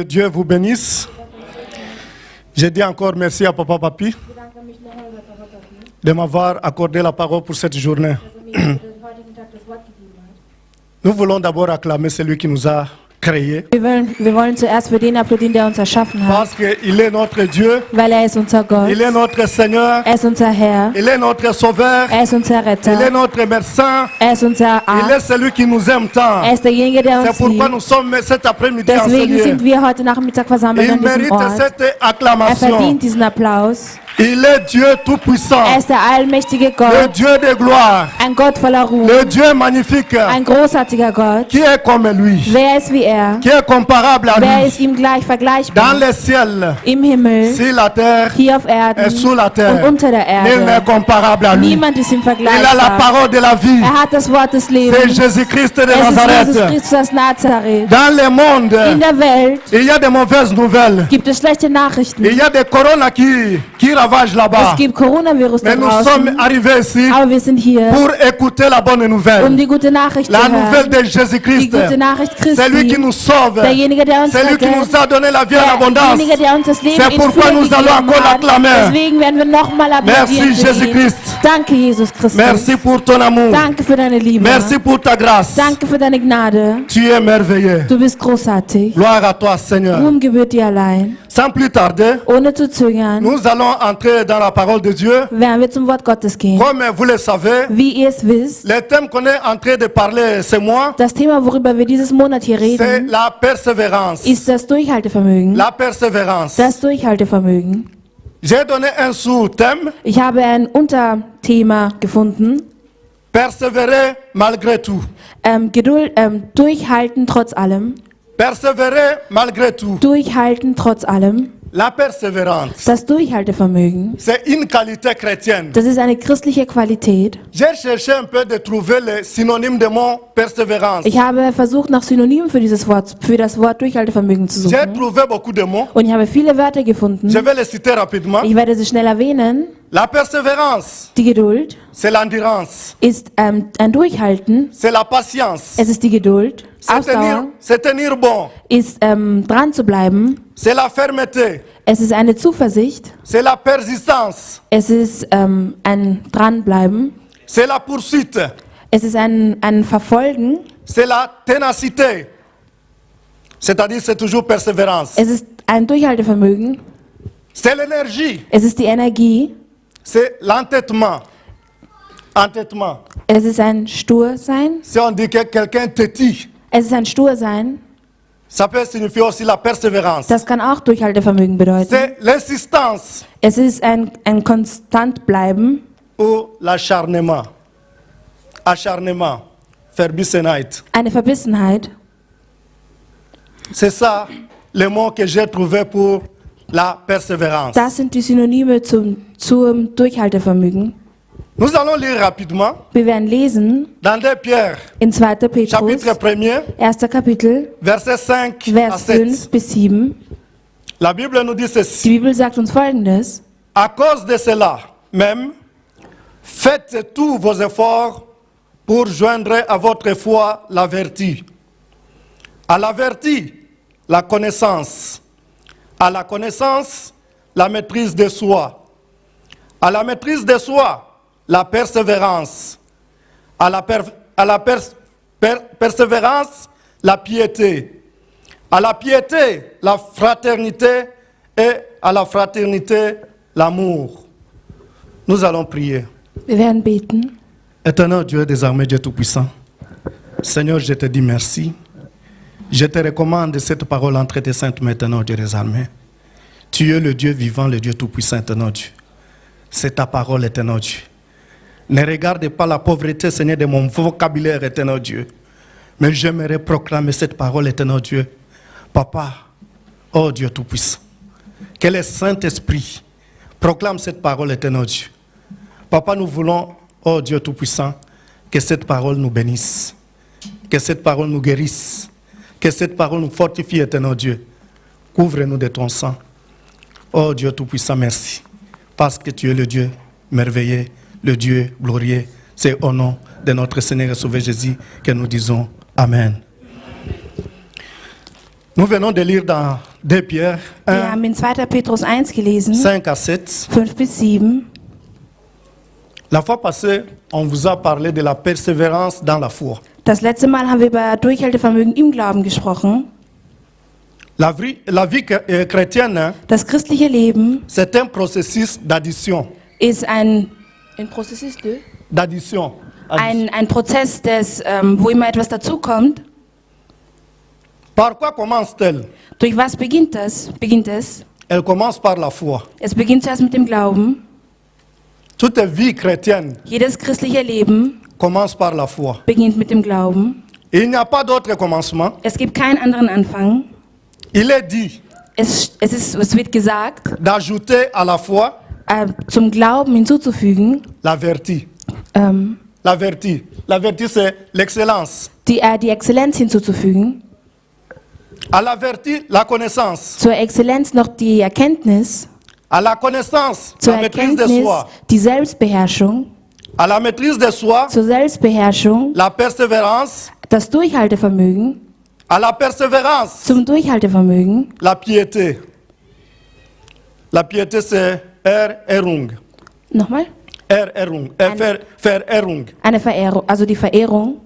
Dieu vous bénisse. Je dis encore merci à Papa Papi de m'avoir accordé la parole pour cette journée. Nous voulons d'abord acclamer celui qui nous a créés. Wir wollen zuerst für den applaudieren, der uns erschaffen hat, Parce qu'il est notre Dieu, weil er ist unser Gott, il est notre Seigneur, er ist unser Herr, il est notre Sauveur, er ist unser il est Retter, notre médecin, er ist unser il est Arzt, celui qui nous aime tant. er ist derjenige, der C'est uns pourquoi liebt. nous sommes cet après-midi Deswegen enseignés. sind wir heute Nachmittag versammelt Il an diesem mérite Ort. cette Er acclamation. verdient diesen Applaus. Il est Dieu tout-puissant, Er ist der allmächtige le Gott, Dieu de gloire, ein Gott voller Ruhm, le Dieu magnifique. ein großartiger Gott. Qui est comme lui? Wer ist wie er? Qui est comparable à Wer lui? ist ihm gleich Dans vergleichbar? les ciels, Im Himmel, sur la terre hier auf et Erden sous la und terre. unter der Nul n'est Erde. comparable à lui. Niemand ist ihm Il a la vergleichbar. parole de la vie. Er hat das Wort des C'est Lebens. Jésus-Christ de Es ist Jesus Nazareth. Christus aus Nazareth. Dans le In monde, der Welt il y a de mauvaises nouvelles. gibt es schlechte Nachrichten. Il y a des corona qui ravagent Es là-bas. gibt Coronavirus da Mais nous sommes draußen. arrivés ici Aber wir sind hier, pour écouter la bonne um nouvelle. die gute Nachricht zu La nouvelle hören. de Die Jésus-Christ. gute Nachricht C'est lui qui Christi. nous sauve. Derjenige, der uns C'est lui qui rettet. nous a donné la vie en abondance. Derjenige, der uns das Leben C'est in pourquoi Fülle nous allons gegeben encore hat. l'acclamer. Deswegen werden wir nochmal applaudieren Merci, für ihn. Jésus-Christ. Danke, Jesus Christus. Merci pour ton amour. Danke für deine Liebe. Merci pour ta grâce. Danke für deine Gnade. Tu es merveilleux. Du bist großartig. Gloire à toi, Seigneur. Ruhm gebührt dir allein. Sans plus tarder, Ohne zu zögern nous allons entrer dans la parole de Dieu. werden wir zum Wort Gottes gehen. Comme vous le savez, Wie ihr es wisst, le thème qu'on est en train de parler ce mois, das Thema, worüber wir dieses Monat hier c'est reden, la persévérance. ist das Durchhaltevermögen. La persévérance. Das Durchhaltevermögen. J'ai donné un sous-thème, Ich habe ein Unterthema gefunden. persévérer malgré tout. Geduld, durchhalten trotz allem. Persévérer malgré tout. Durchhalten trotz allem. La persévérance, Das Durchhaltevermögen. c'est une qualité chrétienne. Das ist eine christliche Qualität. J'ai cherché un peu de trouver le synonyme de mot persévérance. Ich habe versucht, nach Synonymen für das Wort Durchhaltevermögen zu J'ai suchen. trouvé beaucoup de mots. Und ich habe viele Wörter gefunden. Je vais les citer rapidement. Ich werde sie schnell erwähnen. La persévérance, Die Geduld c'est l'endurance, ist ein Durchhalten. c'est la patience, Es ist die Geduld. Ausdauer c'est tenir bon, ist dran zu bleiben. c'est la fermeté, Es ist eine Zuversicht. c'est la persistance, Es ist ein Dranbleiben. c'est la poursuite, Es ist ein Verfolgen. c'est la ténacité. C'est-à-dire c'est toujours persévérance. Es ist ein Durchhaltevermögen. C'est l'énergie, Es ist die Energie. c'est l'entêtement. Entêtement. Es ist ein Stursein. Si on dit que quelqu'un têtit, Es ist ein Stursein. ça peut signifier aussi la persévérance. Das kann auch Durchhaltevermögen bedeuten. C'est l'insistance Es ist ein Konstantbleiben ou l'acharnement. Acharnement, Verbissenheit. eine Verbissenheit. C'est ça le mot que j'ai trouvé pour la persévérance. Das sind die Synonyme zum Durchhaltevermögen. Nous allons lire rapidement Wir werden lesen dans 2 Pierre, in 2. Petrus, chapitre 1er, 1. Kapitel, verset 5 à Vers 5 7. bis 7. La Bible nous dit Die ceci. Bibel sagt uns Folgendes. À cause de cela même, faites tous vos efforts pour joindre à votre foi la vertu. À la vertu, la connaissance. À la connaissance, la maîtrise de soi. À la maîtrise de soi, la persévérance. À la persévérance, la piété. À la piété, la fraternité. Et à la fraternité, l'amour. Nous allons prier. Wir werden beten. Éternel Dieu des armées, Dieu Tout-Puissant, Seigneur, je te dis merci. Je te recommande cette parole entre tes saintes mains, éternel Dieu des armées. Tu es le Dieu vivant, le Dieu Tout-Puissant, éternel Dieu. C'est ta parole, éternel Dieu. Ne regarde pas la pauvreté, Seigneur, de mon vocabulaire, éternel Dieu. Mais j'aimerais proclamer cette parole, éternel Dieu. Papa, oh Dieu Tout-Puissant, que le Saint-Esprit proclame cette parole, éternel Dieu. Papa, nous voulons, oh Dieu Tout-Puissant, que cette parole nous bénisse, que cette parole nous guérisse, que cette parole nous fortifie, éternel Dieu. Couvre-nous de ton sang. Oh Dieu Tout-Puissant, merci, parce que tu es le Dieu merveilleux, le Dieu glorieux. C'est au nom de notre Seigneur et Sauveur Jésus que nous disons Amen. Nous venons de lire dans 2 Pierre Wir 1, haben in 2. Petrus 1 gelesen, 5 à 7. 5 bis 7. La fois passée, on vous a parlé de la persévérance dans la foi. Das letzte Mal haben wir über Durchhaltevermögen im Glauben gesprochen. La vie chrétienne, Das christliche Leben c'est un processus d'addition. ist ein Prozess, D'addition. ein Prozess, wo immer etwas dazukommt. Par quoi commence-t-elle? Durch was beginnt es? Elle commence par la foi. Es beginnt zuerst mit dem Glauben. Toute vie chrétienne Jedes christliche Leben commence par la foi. beginnt mit dem Glauben. Il n'y a pas d'autre commencement. Es gibt keinen anderen Anfang. Il est dit Es wird gesagt, d'ajouter à la foi zum Glauben hinzuzufügen, la vertu. ähm, La vertu. La vertu, c'est l'excellence. die Exzellenz hinzuzufügen. À la vertu, la connaissance. Zur Exzellenz noch die Erkenntnis. À la connaissance, Zur la maîtrise de Erkenntnis soi. die Selbstbeherrschung. À la maîtrise de soi, Zur Selbstbeherrschung la persévérance. das Durchhaltevermögen. À la persévérance, Zum Durchhaltevermögen la piété. La piété, c'est Erung. nochmal Erung. Vererung. eine Verehrung, also die Verehrung.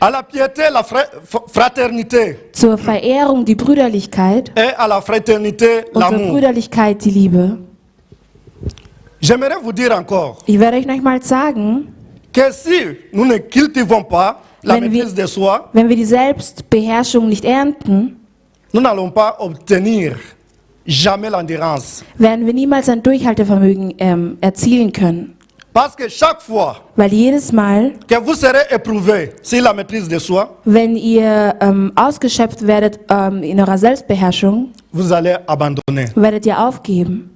À la piété, la fraternité. Zur Verehrung die Brüderlichkeit. Et à la fraternité, Und zur l'amour. Brüderlichkeit die Liebe. J'aimerais vous dire encore Ich werde euch noch mal sagen, que si nous ne cultivons pas la Wenn wir- maîtrise de soi, wenn wir die Selbstbeherrschung nicht ernten, nous n'allons pas obtenir jamais l'endurance. werden wir niemals ein Durchhaltevermögen erzielen können. Parce que chaque fois Weil jedes Mal, que vous serez éprouvé sur la maîtrise de soi, wenn ihr ausgeschöpft werdet in eurer Selbstbeherrschung, vous allez abandonner. werdet ihr aufgeben.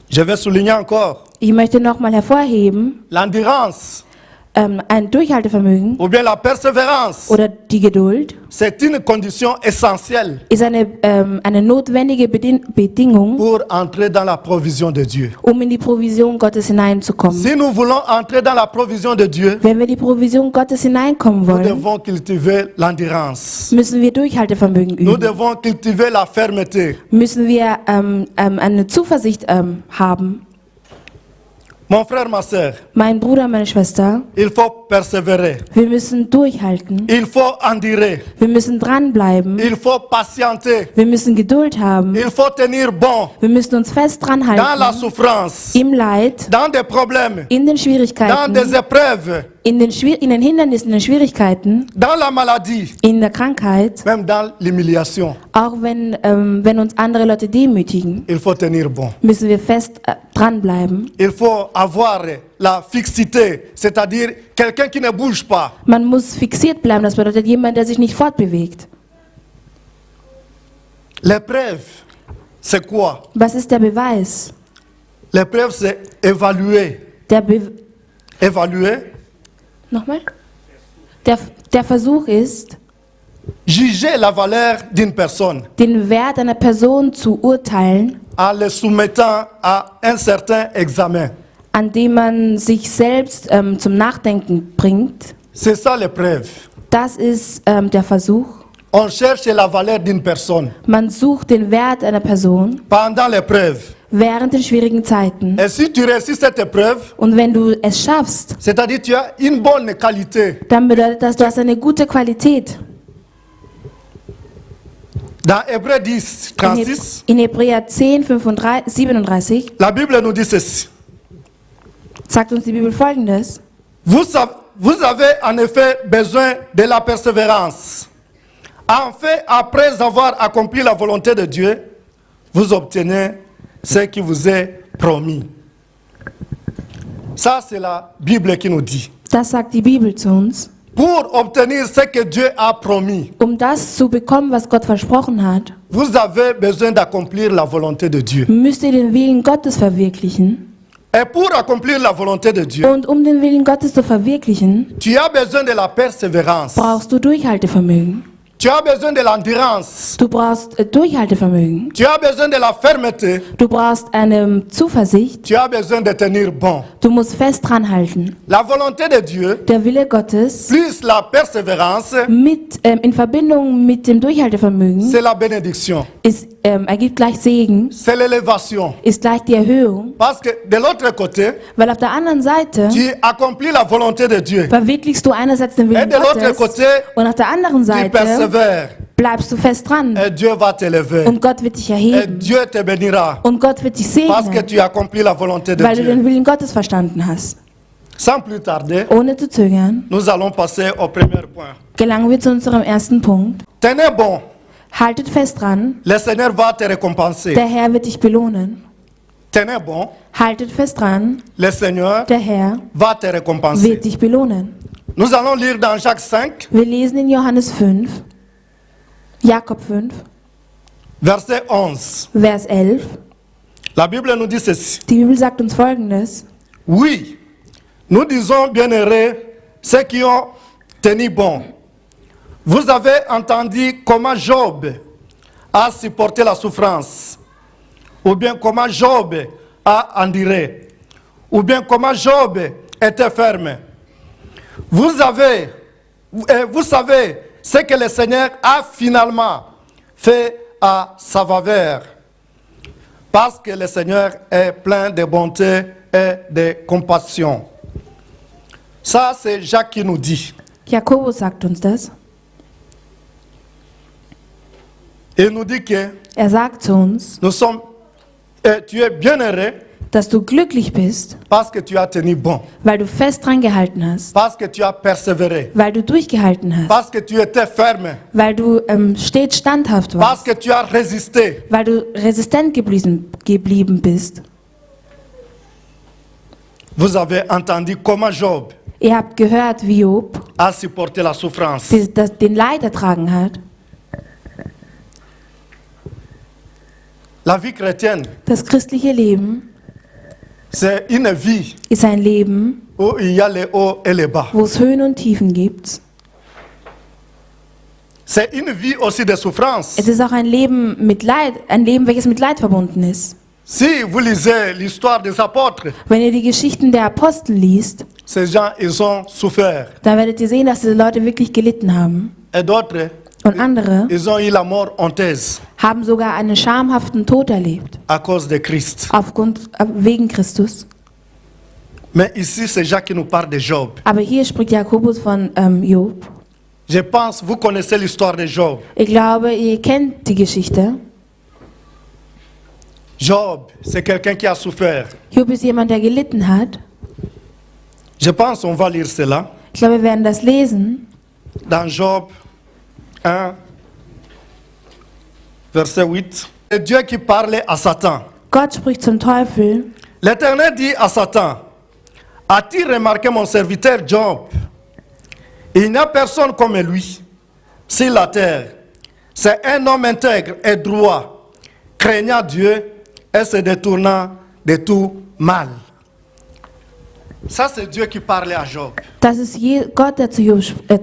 Je vais souligner encore Ich möchte noch mal hervorheben, l'endurance ein Durchhaltevermögen ou bien la persévérance. oder die Geduld C'est une condition essentielle ist eine notwendige Bedingung, pour entrer dans la provision de Dieu. um in die Provision Gottes hineinzukommen. Si nous voulons entrer dans la provision de Dieu, Wenn wir die Provision Gottes hineinkommen nous wollen, devons cultiver l'endurance. müssen wir Durchhaltevermögen Nous üben. devons cultiver la fermeté. Müssen wir eine Zuversicht haben. Mon frère, ma soeur, Mein Bruder, meine Schwester, il faut persévérer. wir müssen durchhalten. Il faut endurer. Wir müssen dranbleiben. Il faut patienter. Wir müssen Geduld haben. Il faut tenir bon Wir müssen uns fest dans la dranhalten. souffrance, Im Leid, dans des problèmes, in den dans Schwierigkeiten, des épreuves, in den Hindernissen, in den Schwierigkeiten, dans la maladie, in der Krankheit, même dans l'humiliation. auch wenn uns andere Leute demütigen, Il faut tenir bon. müssen wir fest dranbleiben. Il faut avoir la fixité, c'est-à-dire quelqu'un qui ne bouge pas. Man muss fixiert bleiben, das bedeutet jemand, der sich nicht fortbewegt. L'épreuve, c'est quoi? Was ist der Beweis? L'épreuve, c'est évaluer. Évaluer, Nochmal? Der Versuch ist, juger la valeur d'une personne den Wert einer Person zu urteilen, en le soumettant à un certain examen. an dem man sich selbst zum Nachdenken bringt. C'est ça l'épreuve. Das ist der Versuch. On cherche la valeur d'une personne Man sucht den Wert einer Person pendant l'épreuve. während den schwierigen Zeiten. Et si tu réussis cette épreuve, Und wenn du es schaffst, c'est-à-dire tu as une bonne qualité. dann bedeutet das, du hast eine gute Qualität. Dans Hébreux 10, 36, In Hebräer 10, 35, 37 la Bible nous dit ceci. sagt uns die Bibel Folgendes. Vous avez en effet besoin de la persévérance. En fait, après avoir accompli la volonté de Dieu, vous obtenez ce qui vous est promis. Ça, c'est la Bible qui nous dit. Das sagt die Bibel zu uns. Pour obtenir ce que Dieu a promis, Um das zu bekommen, was Gott versprochen hat, vous avez besoin d'accomplir la volonté de Dieu. müsst ihr den Willen Gottes verwirklichen. Et pour accomplir la volonté de Dieu, Und um den Willen Gottes zu verwirklichen, tu as besoin de la persévérance. brauchst du Durchhaltevermögen. Tu Tu as besoin de l'endurance. Du brauchst Durchhaltevermögen. Tu as besoin de la fermeté. Du brauchst eine Zuversicht. Tu as besoin de tenir bon. Du musst fest dran halten. La volonté de Dieu, Der Wille Gottes plus la persévérance, in Verbindung mit dem Durchhaltevermögen c'est la bénédiction. Ergibt gleich Segen, C'est l'élévation. ist gleich die Erhöhung. Parce que de l'autre côté, Weil auf der anderen Seite tu accomplis la volonté de Dieu. verwirklichst du einerseits den Et Willen de l'autre Gottes côté, und auf der anderen tu Seite persévères. bleibst du fest dran Et Dieu va t'élever. und Gott wird dich Et erheben Dieu te bénira. und Gott wird dich Parce que segnen, tu accomplis la volonté de weil du Dieu. den Willen Gottes verstanden hast. Sans plus tarder, Ohne zu zögern, nous allons passer au premier point. gelangen wir zu unserem ersten Punkt. Tenez bon. Haltet fest dran, Le Seigneur va te récompenser. der Herr wird dich belohnen. Tenez bon. Haltet fest dran, Le Seigneur der Herr va te récompenser. wird dich belohnen. Nous allons lire dans Jacques 5, Wir lesen in Johannes 5, Jakob 5, verset 11. Vers 11. La Bible nous dit ceci. Die Bibel sagt uns Folgendes. Oui, nous disons bienheureux ceux qui ont tenu bon. Vous avez entendu comment Job a supporté la souffrance, ou bien comment Job a enduré, ou bien comment Job était ferme. Vous savez ce que le Seigneur a finalement fait à sa faveur, parce que le Seigneur est plein de bonté et de compassion. Ça, c'est Jacques qui nous dit. Jakobus sagt uns das. Il nous dit que Sagt zu uns, tu es bienheureux dass du glücklich bist, parce que tu as tenu bon, weil du fest dran gehalten hast, parce que tu as persévéré, weil du durchgehalten hast, parce que tu étais ferme, weil du stets standhaft parce warst, que tu as résisté. weil du resistent geblieben bist. Vous avez entendu comment Job Ihr habt gehört, wie Job a supporté la souffrance. den Leid ertragen hat. La vie chrétienne, Das christliche Leben c'est une vie ist ein Leben, où il y a les hauts et les bas. wo es Höhen und Tiefen gibt. C'est une vie aussi de souffrance. Es ist auch ein Leben mit Leid, ein Leben, welches mit Leid verbunden ist. Si vous lisez l'histoire des apôtres, Wenn ihr die Geschichten der Apostel liest, ces gens, ils ont souffert. dann werdet ihr sehen, dass diese Leute wirklich gelitten haben. Et d'autres, Und andere ils ont eu la mort honteuse haben sogar einen schamhaften Tod erlebt, à cause de Christ. wegen Christus. Mais ici, c'est Jacques qui nous parle de Job. Aber hier spricht Jakobus von Job. Je pense, vous connaissez l'histoire de Job. Ich glaube, ihr kennt die Geschichte. Job, c'est quelqu'un qui a souffert. Job ist jemand, der gelitten hat. Je pense, on va lire cela Ich glaube, wir werden das lesen. dans Job 1, verset 8. C'est Dieu qui parlait à Satan. Gott spricht zum Teufel. L'Éternel dit à Satan, as-tu remarqué mon serviteur Job? Il n'y a personne comme lui sur la terre. C'est un homme intègre et droit, craignant Dieu et se détournant de tout mal. Ça, c'est Dieu qui parlait à Job. Das ist Gott, der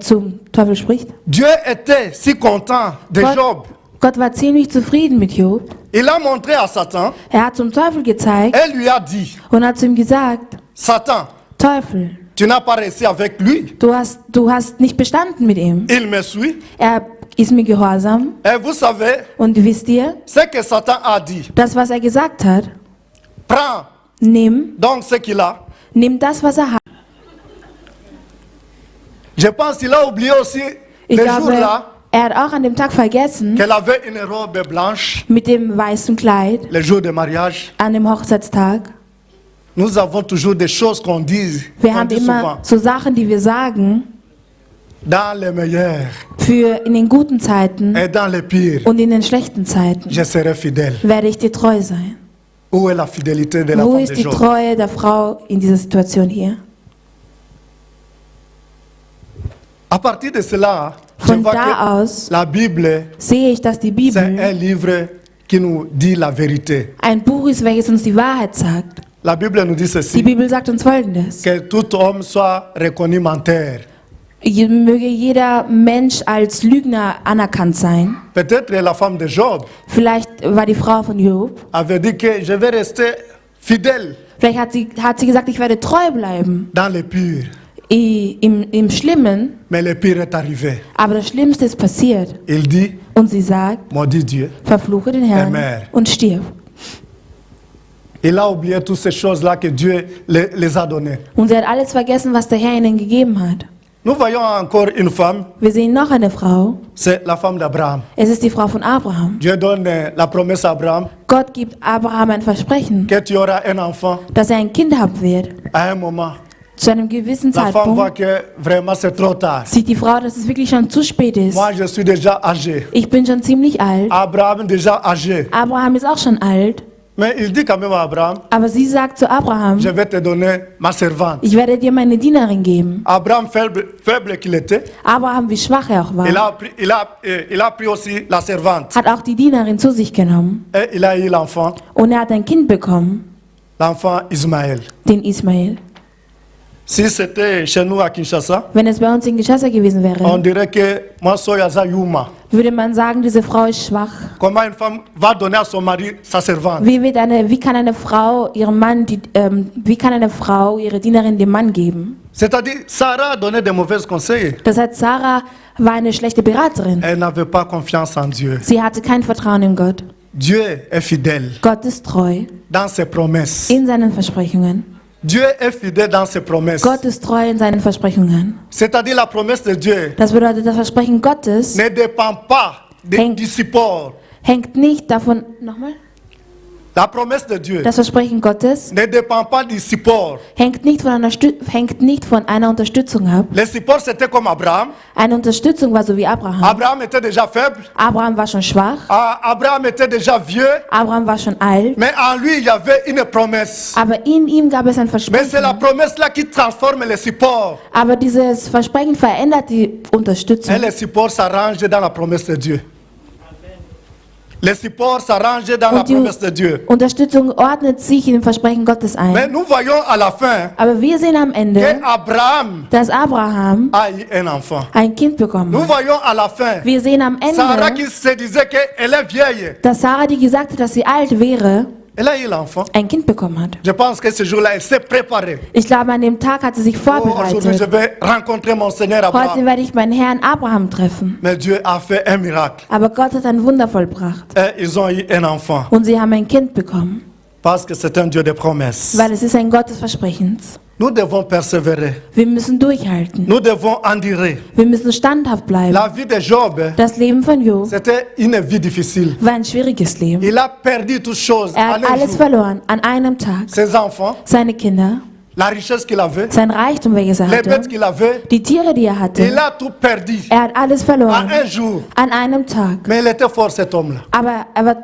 zum Teufel spricht. Dieu était si content de Job. Gott war ziemlich zufrieden mit Job. Il a montré à Satan Hat zum Teufel gezeigt et lui a dit, und hat zu ihm gesagt, Satan, Teufel, tu n'as pas réussi avec lui. du hast nicht bestanden mit ihm. Il me suit. Er ist mir gehorsam. Et vous savez, Und wisst ihr, ce que Satan a dit. das, was er gesagt hat, Prends nimm donc ce qu'il a. das, was er hat. Je pense qu'il a oublié aussi Ich le glaube, jour-là er hat auch an dem Tag vergessen, qu'elle avait une robe blanche, mit dem weißen Kleid, le jour de mariage. an dem Hochzeitstag. Nous avons toujours des choses qu'on dit, Wir haben souvent. immer so Sachen, die wir sagen, Dans les meilleurs für in den guten Zeiten et dans les pires, und in den schlechten Zeiten je serai fidèle. werde ich dir treu sein. Où est la fidélité de la Wo femme ist de die Job? Treue der Frau in dieser Situation hier? À partir de cela, je Von vois que da aus la Bible, sehe ich, dass die c'est un Bibel livre qui nous dit la vérité. ein Buch ist, welches uns die Wahrheit sagt. La Bible nous dit Die ceci, Bibel sagt uns Folgendes. que tout homme soit reconnu menteur. Möge jeder Mensch als Lügner anerkannt sein. Peut-être la femme de Job Vielleicht war die Frau von Job. avait dit que je vais rester fidèle Vielleicht hat sie gesagt, ich werde treu bleiben dans le pire. im Schlimmen. Mais le pire est arrivé. Aber das Schlimmste ist passiert. Il dit, Und sie sagt, maudit Dieu. verfluche den Herrn Amen. und stirb. Il a oublié toutes ces choses-là que Dieu les a données. Und sie hat alles vergessen, was der Herr ihnen gegeben hat. Nous voyons encore une femme, Wir sehen noch eine Frau. c'est la femme d'Abraham. Es ist die Frau von Abraham. Dieu donne la promesse à Abraham Gott gibt Abraham ein Versprechen, que tu auras un enfant dass er ein Kind haben wird. à un moment. Zu einem gewissen La femme voit Zeitpunkt que vraiment c'est trop tard. sieht die Frau, dass es wirklich schon zu spät ist. Moi, je suis déjà âgé. Ich bin schon ziemlich alt. Abraham déjà âgé. Abraham ist auch schon alt. Mais il dit quand même à Abraham, Aber sie sagt zu Abraham, je vais te donner ma servante. ich werde dir meine Dienerin geben. Abraham, faible qu'il était, Abraham, wie schwach er auch war, il a pris aussi la servante. hat auch die Dienerin zu sich genommen. Et il a eu l'enfant, Und er hat ein Kind bekommen, l'enfant Ismaël. den Ismael. Si c'était chez nous à Kinshasa, Wenn es bei uns in Kinshasa gewesen on wäre, dirait que moi soy Aza Yuma. würde man sagen, diese Frau ist schwach. Comment une femme va donner à son mari sa servante? Wie kann eine Frau ihrem Mann, wie kann eine Frau ihre Dienerin dem Mann geben? C'est-à-dire, Sarah a donné des mauvais conseils. Das heißt, Sarah war eine schlechte Beraterin. Elle n'avait pas confiance en Dieu. Sie hatte kein Vertrauen in Gott. Dieu est fidèle Gott ist treu dans ses promesses. in seinen Versprechungen. Dieu est fidèle dans ses promesses. Gott ist treu in seinen Versprechungen. C'est-à-dire, la promesse de Dieu Das bedeutet, das Versprechen Gottes ne dépend pas Henk. du support. hängt nicht davon, nochmal? La promesse de Dieu Das Versprechen Gottes ne dépend pas du support. hängt nicht von einer Unterstützung ab. Le support, c'était comme Abraham. Eine Unterstützung war so wie Abraham. Abraham était déjà faible. Abraham war schon schwach. Abraham était déjà vieux. Abraham war schon alt. Mais en lui, il y avait une promesse. Aber in ihm gab es ein Mais c'est la Versprechen. promesse-là qui transforme le support. Aber dieses Versprechen verändert die Unterstützung. Et le support s'arrange dans la promesse de Dieu. Le support s'arrange dans la Und die promesse de Dieu. Unterstützung ordnet sich in dem Versprechen Gottes Mais ein. nous voyons à la fin Aber wir sehen am Ende, qu'Abraham dass Abraham a eu un enfant. ein Kind bekommen Nous hat. voyons à la fin Wir sehen am Sarah Ende, qui se disait qu'elle est vieille. dass Sarah, die gesagt hat, dass sie alt wäre, Elle a eu l'enfant. ein Kind bekommen hat. Je pense que ce jour-là, elle s'est préparée. Ich glaube, an dem Tag hat sie sich Oh, aujourd'hui, je vorbereitet. vais rencontrer mon Seigneur Heute Abraham. werde ich meinen Herrn Abraham treffen. Mais Dieu a fait un miracle. Aber Gott hat ein Wunder vollbracht. Et ils ont eu un enfant. Und sie haben ein Kind bekommen. Parce que c'est un Dieu de promesses. Weil es ist ein Gott des Versprechens. Nous devons persévérer. Wir müssen durchhalten. Nous devons endurer. Wir müssen standhaft bleiben. La vie de Job, Das Leben von Job c'était une vie difficile. war ein schwieriges Leben. Il a perdu toutes choses Er en hat un alles jour. verloren an einem Tag. Ses enfants, Seine Kinder, la richesse qu'il avait, sein Reichtum, welches er les bêtes hatte, qu'il avait. die Tiere, die er Il hatte. a tout perdu Er hat alles en verloren un jour. an einem Tag. Mais il était fort, cet homme-là. Aber er war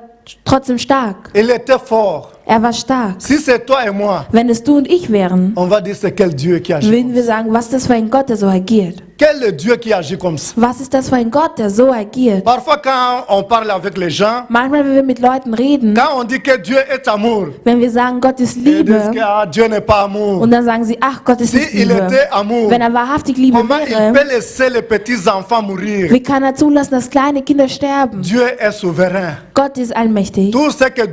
trotzdem stark. Il était fort. Er war stark. Si c'est toi et moi, Wenn es du und ich wären, on va dire c'est quel Dieu qui agit. würden wir sagen, was ist das für ein Gott, der so agiert? Quel est Dieu qui agit comme ça? Was ist das für ein Gott, der so agiert? Parfois, quand on parle avec les gens, Manchmal, wenn wir mit Leuten reden, quand on dit que Dieu est amour, wenn wir sagen, Gott ist ils disent Liebe, que Dieu n'est pas amour. und dann sagen sie, ach, Gott ist Si nicht il Liebe. était amour, Wenn er wahrhaftig Liebe comment il wäre, peut laisser les petits enfants mourir? wie kann er zulassen, dass kleine Kinder sterben? Dieu est souverain. Gott ist allmächtig. Tout ce que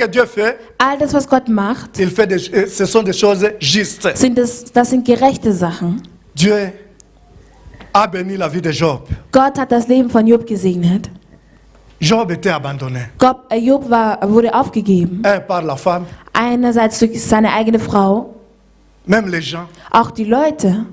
Dieu fait, All das, was Gott macht, il fait ce sont des choses justes. das sind gerechte Sachen. Dieu a béni la vie de Job. Gott hat das Leben von Job gesegnet. Job était abandonné. Job wurde aufgegeben. Un par la femme, Einerseits durch seine eigene Frau, même les gens, auch die Leute,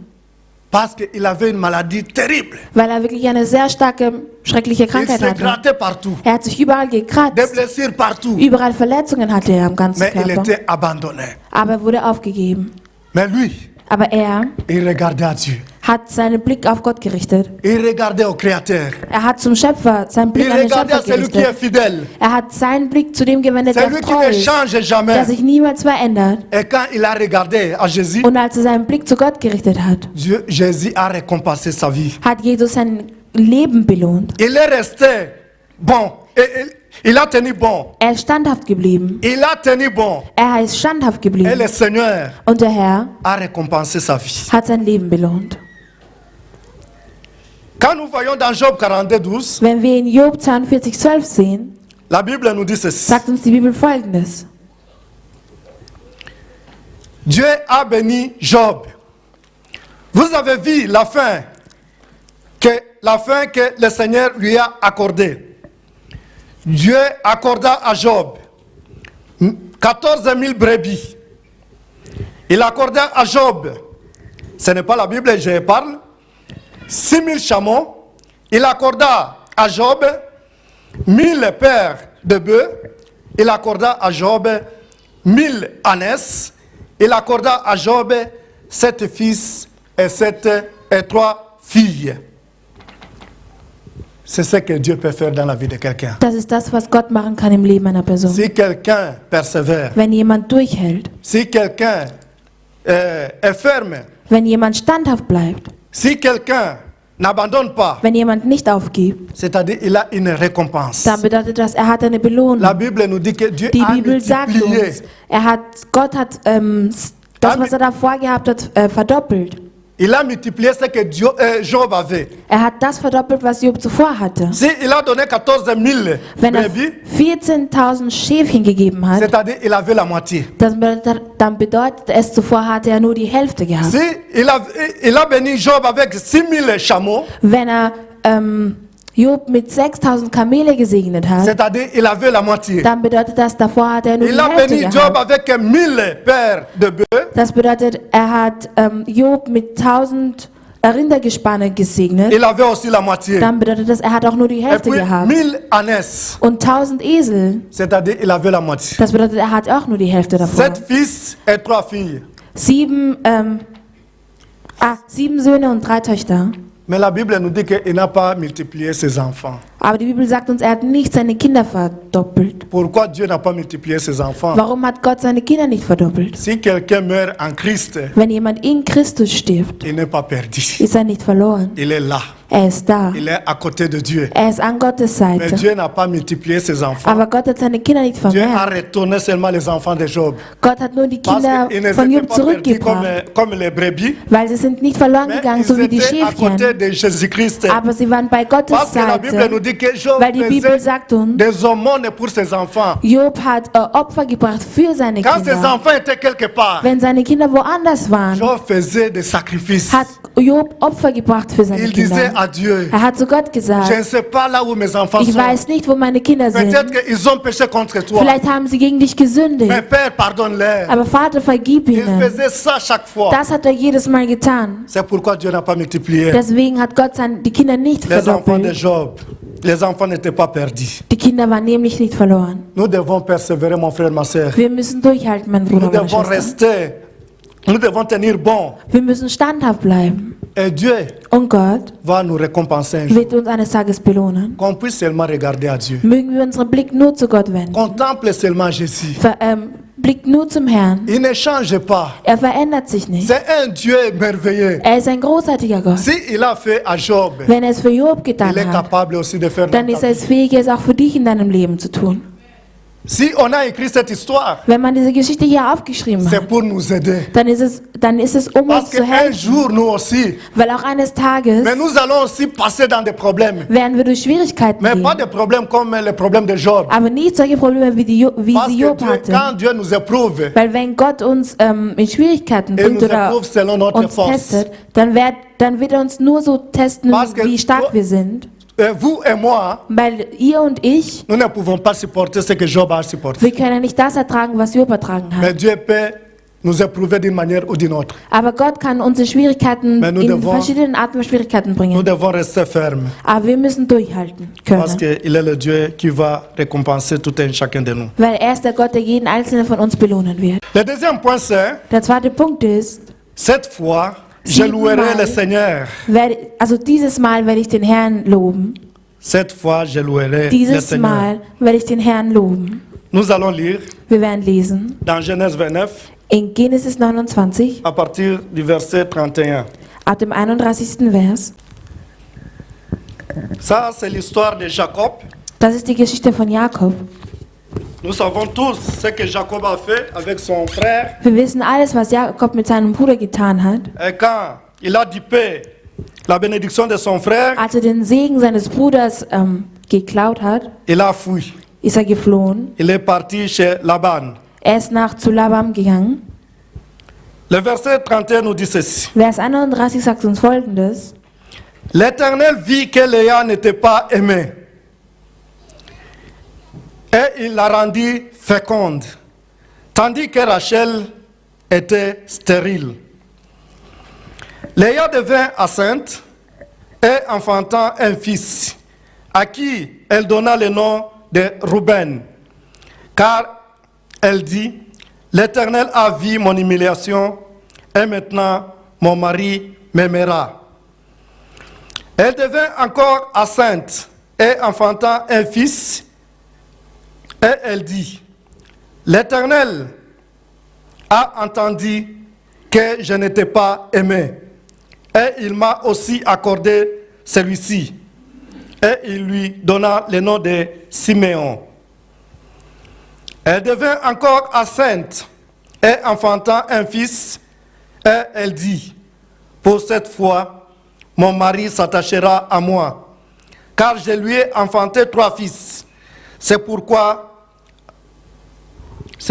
parce qu'il avait une maladie terrible. weil er wirklich eine sehr starke, schreckliche Il Krankheit se hatte. grattait partout, Er hat sich überall des gekratzt, blessures partout, überall Verletzungen hatte er am ganzen mais il Körper. était abandonné. Aber er wurde aufgegeben. Mais lui, Aber er il regardait à Dieu. hat seinen Blick auf Gott gerichtet. Il regardait au Créateur. Er hat zum Schöpfer, seinen Blick Il an den regardait à Schöpfer celui qui est gerichtet. fidèle. Er hat seinen Blick zu dem gewendet, der Celui qui treu ne ist, change jamais. der sich niemals verändert. Et quand il a regardé à Jésus, Und als er seinen Blick zu Gott gerichtet hat, Jésus a récompensé sa vie. hat Jesus sein Leben belohnt. Il est resté bon. Il a tenu bon. Er ist standhaft geblieben. Il a tenu bon. Er ist standhaft Et le geblieben. Seigneur Und der Herr a récompensé sa vie. hat sein Leben belohnt. Quand nous voyons dans Job 42, 12, Wenn wir in Job 42,12 sehen, la Bible nous dit ceci. sagt uns die Bibel Folgendes. Dieu a béni Job. Vous avez vu la fin que le Seigneur lui a accordée. Dieu accorda à Job 14 000 brebis. Il accorda à Job, ce n'est pas la Bible, je parle, 6 000 chameaux. Il accorda à Job 1000 paires de bœufs. Il accorda à Job 1000 ânesses. Il accorda à Job 7 fils et 3 filles. C'est ce que Dieu peut faire dans la vie de quelqu'un. Das ist das, was Gott machen kann im Leben einer Person. Si quelqu'un persévère, Wenn jemand durchhält, si quelqu'un est ferme, wenn jemand standhaft bleibt, si quelqu'un n'abandonne pas, wenn jemand nicht aufgibt, c'est-à-dire il a une récompense. dann bedeutet das, hat eine La Belohnung. Bible nous dit que Dieu Die a Bibel sagt multiplié. uns, Gott hat das, was er davor gehabt hat, verdoppelt. Il a multiplié ce que Job avait. Er hat das verdoppelt, was Job zuvor hatte. Si il a donné 14 000 Wenn er brebis, 14.000 Schäfchen gegeben hat, c'est-à-dire il avait la moitié. dann bedeutet es, zuvor hatte er nur die Hälfte gehabt. Si il a béni Job avec 6 000 chameaux, Wenn er Job mit 6.000 Kamele gesegnet hat, c'est-à-dire il avait la moitié. dann bedeutet das, davor hat er nur die Il a Hälfte béni Job gehabt. avec 1000 paires de bœufs, Das bedeutet, er hat Job mit 1000 Rindergespanne gesegnet. il avait aussi la moitié. Dann bedeutet das, er hat auch nur die Et Hälfte puis gehabt. 1000 ânesses, Und 1000 Esel, c'est-à-dire il avait la moitié. das bedeutet, er hat auch nur die Hälfte davon. 7 fils et 3 filles. 7 Söhne und 3 Töchter. Mais la Bible nous dit qu'il n'a pas multiplié ses enfants. Aber die Bibel sagt uns, er hat nicht seine Kinder verdoppelt. Pourquoi Dieu n'a pas multiplié ses enfants? Warum hat Gott seine Kinder nicht verdoppelt? Si quelqu'un meurt en Christ, Wenn jemand in Christus stirbt, il n'est pas perdu. ist er nicht verloren. Il est là. Er ist da. Il est à côté de Dieu. Er ist an Gottes Mais Seite. Dieu n'a pas multiplié ses enfants. Aber Gott hat seine Kinder nicht Dieu a vermehrt. retourné seulement les enfants de Job. Gott hat nur die Parce Kinder qu'ils von n'étaient Job pas perdus zurückgebracht. comme les brebis, Weil sie sind nicht verloren mais gegangen, ils so wie die étaient à côté Schäfchen. de Jésus-Christ. Aber sie waren bei Gottes Parce que la Bible nous Seite. dit que Job Weil die Bibel faisait sagt uns, des aumônes pour ses enfants. Job hat Opfer gebracht für seine Quand ses Kinder. enfants étaient quelque part, Wenn seine Kinder woanders waren, Job faisait des sacrifices. hat Job Opfer gebracht für seine Il disait Kinder. à Dieu, Er hat zu Gott je gesagt, ne sais pas là où mes enfants ich sont. weiß nicht, wo meine Kinder Peut-être sind. qu'ils ont péché contre toi. Vielleicht haben sie gegen dich gesündigt. Mais Père, pardonne-les. Aber Vater, vergib Il ihnen. faisait ça chaque fois. Das hat er jedes Mal getan. C'est pourquoi Dieu n'a pas multiplié. Deswegen hat Gott die Kinder nicht Les enfants de verdoppelt. Job, les enfants n'étaient pas perdus. Die Kinder waren nämlich nicht verloren. Nous devons persévérer, mon frère, ma soeur. Wir müssen durchhalten, mein Nous Bruder, meine devons Schwester. rester. Nous devons tenir bon. Wir müssen standhaft bleiben. Et Dieu Und Gott va nous récompenser un jour. wird uns eines Tages belohnen. Qu'on puisse seulement regarder à Dieu. Mögen wir unseren Blick nur zu Gott wenden. Contemple seulement Jésus. Blick nur zum Herrn. Il ne change pas. Er verändert sich nicht. C'est un Dieu merveilleux. Er ist ein großartiger Gott. Si il a fait à Job, Wenn er es für Job il getan est hat, capable aussi de faire dann dans ist ta er vie. es fähig, es auch für dich in deinem Leben zu tun. Si on a écrit cette histoire, Wenn man diese Geschichte hier aufgeschrieben c'est hat, pour nous aider. dann ist es um Parce uns zu qu'un helfen. jour, nous aussi, Weil auch eines Tages mais nous allons aussi passer dans des problèmes. werden wir durch Schwierigkeiten Mais gehen. pas des problèmes comme les problèmes de Job. Aber nicht solche Probleme wie Parce sie que Job Dieu, hatte. quand Dieu nous éprouve, Weil wenn Gott uns in Schwierigkeiten il bringt nous oder éprouve selon notre uns force. testet, dann wird er uns nur so testen, Parce que wie stark wir sind. Vous et moi, Weil ihr und ich, nous ne pouvons pas supporter ce que Job a supporté. wir können nicht das ertragen, was Job ertragen Mais hat. Dieu peut nous éprouver d'une manière ou d'une autre. Aber Gott kann unsere Schwierigkeiten Mais nous in devons- verschiedenen Arten von Schwierigkeiten Nous bringen. devons rester fermes. Aber wir müssen durchhalten Parce können. qu'il est le Dieu qui va récompenser tout un chacun de nous. Weil er ist der Gott, der jeden einzelnen von uns belohnen wird. Le deuxième point, c'est, Der zweite Punkt ist, cette fois, je Siebenmal. louerai le Seigneur. also dieses Mal werde ich den Herrn loben. Cette fois, je louerai le Dieses Seigneur. Mal werde ich den Herrn loben. Nous allons lire Wir werden lesen dans Genèse 29, in Genesis 29 à partir du verset 31. ab dem 31. Vers. Ça, c'est l'histoire de Jacob. Das ist die Geschichte von Jakob. Nous savons tous ce que Jacob a fait avec son frère. Wir wissen alles, was Jakob mit seinem Bruder getan hat. Et quand il a dupé la bénédiction de son frère, als er den Segen seines Bruders geklaut hat, il a fui. ist er geflohen. Il est parti chez Laban. Er ist zu Laban gegangen. Le verset 31 nous dit ceci. Vers 31 sagt uns Folgendes. L'Éternel vit que Léa n'était pas aimée. Et il la rendit féconde, tandis que Rachel était stérile. Léa devint enceinte et enfanta un fils, à qui elle donna le nom de Ruben, car elle dit, l'Éternel a vu mon humiliation, et maintenant mon mari m'aimera. Elle devint encore enceinte et enfanta un fils, et elle dit, l'Éternel a entendu que je n'étais pas aimée, et il m'a aussi accordé celui-ci, et il lui donna le nom de Siméon. Elle devint encore enceinte et enfanta un fils, et elle dit, pour cette fois, mon mari s'attachera à moi, car je lui ai enfanté 3 fils. C'est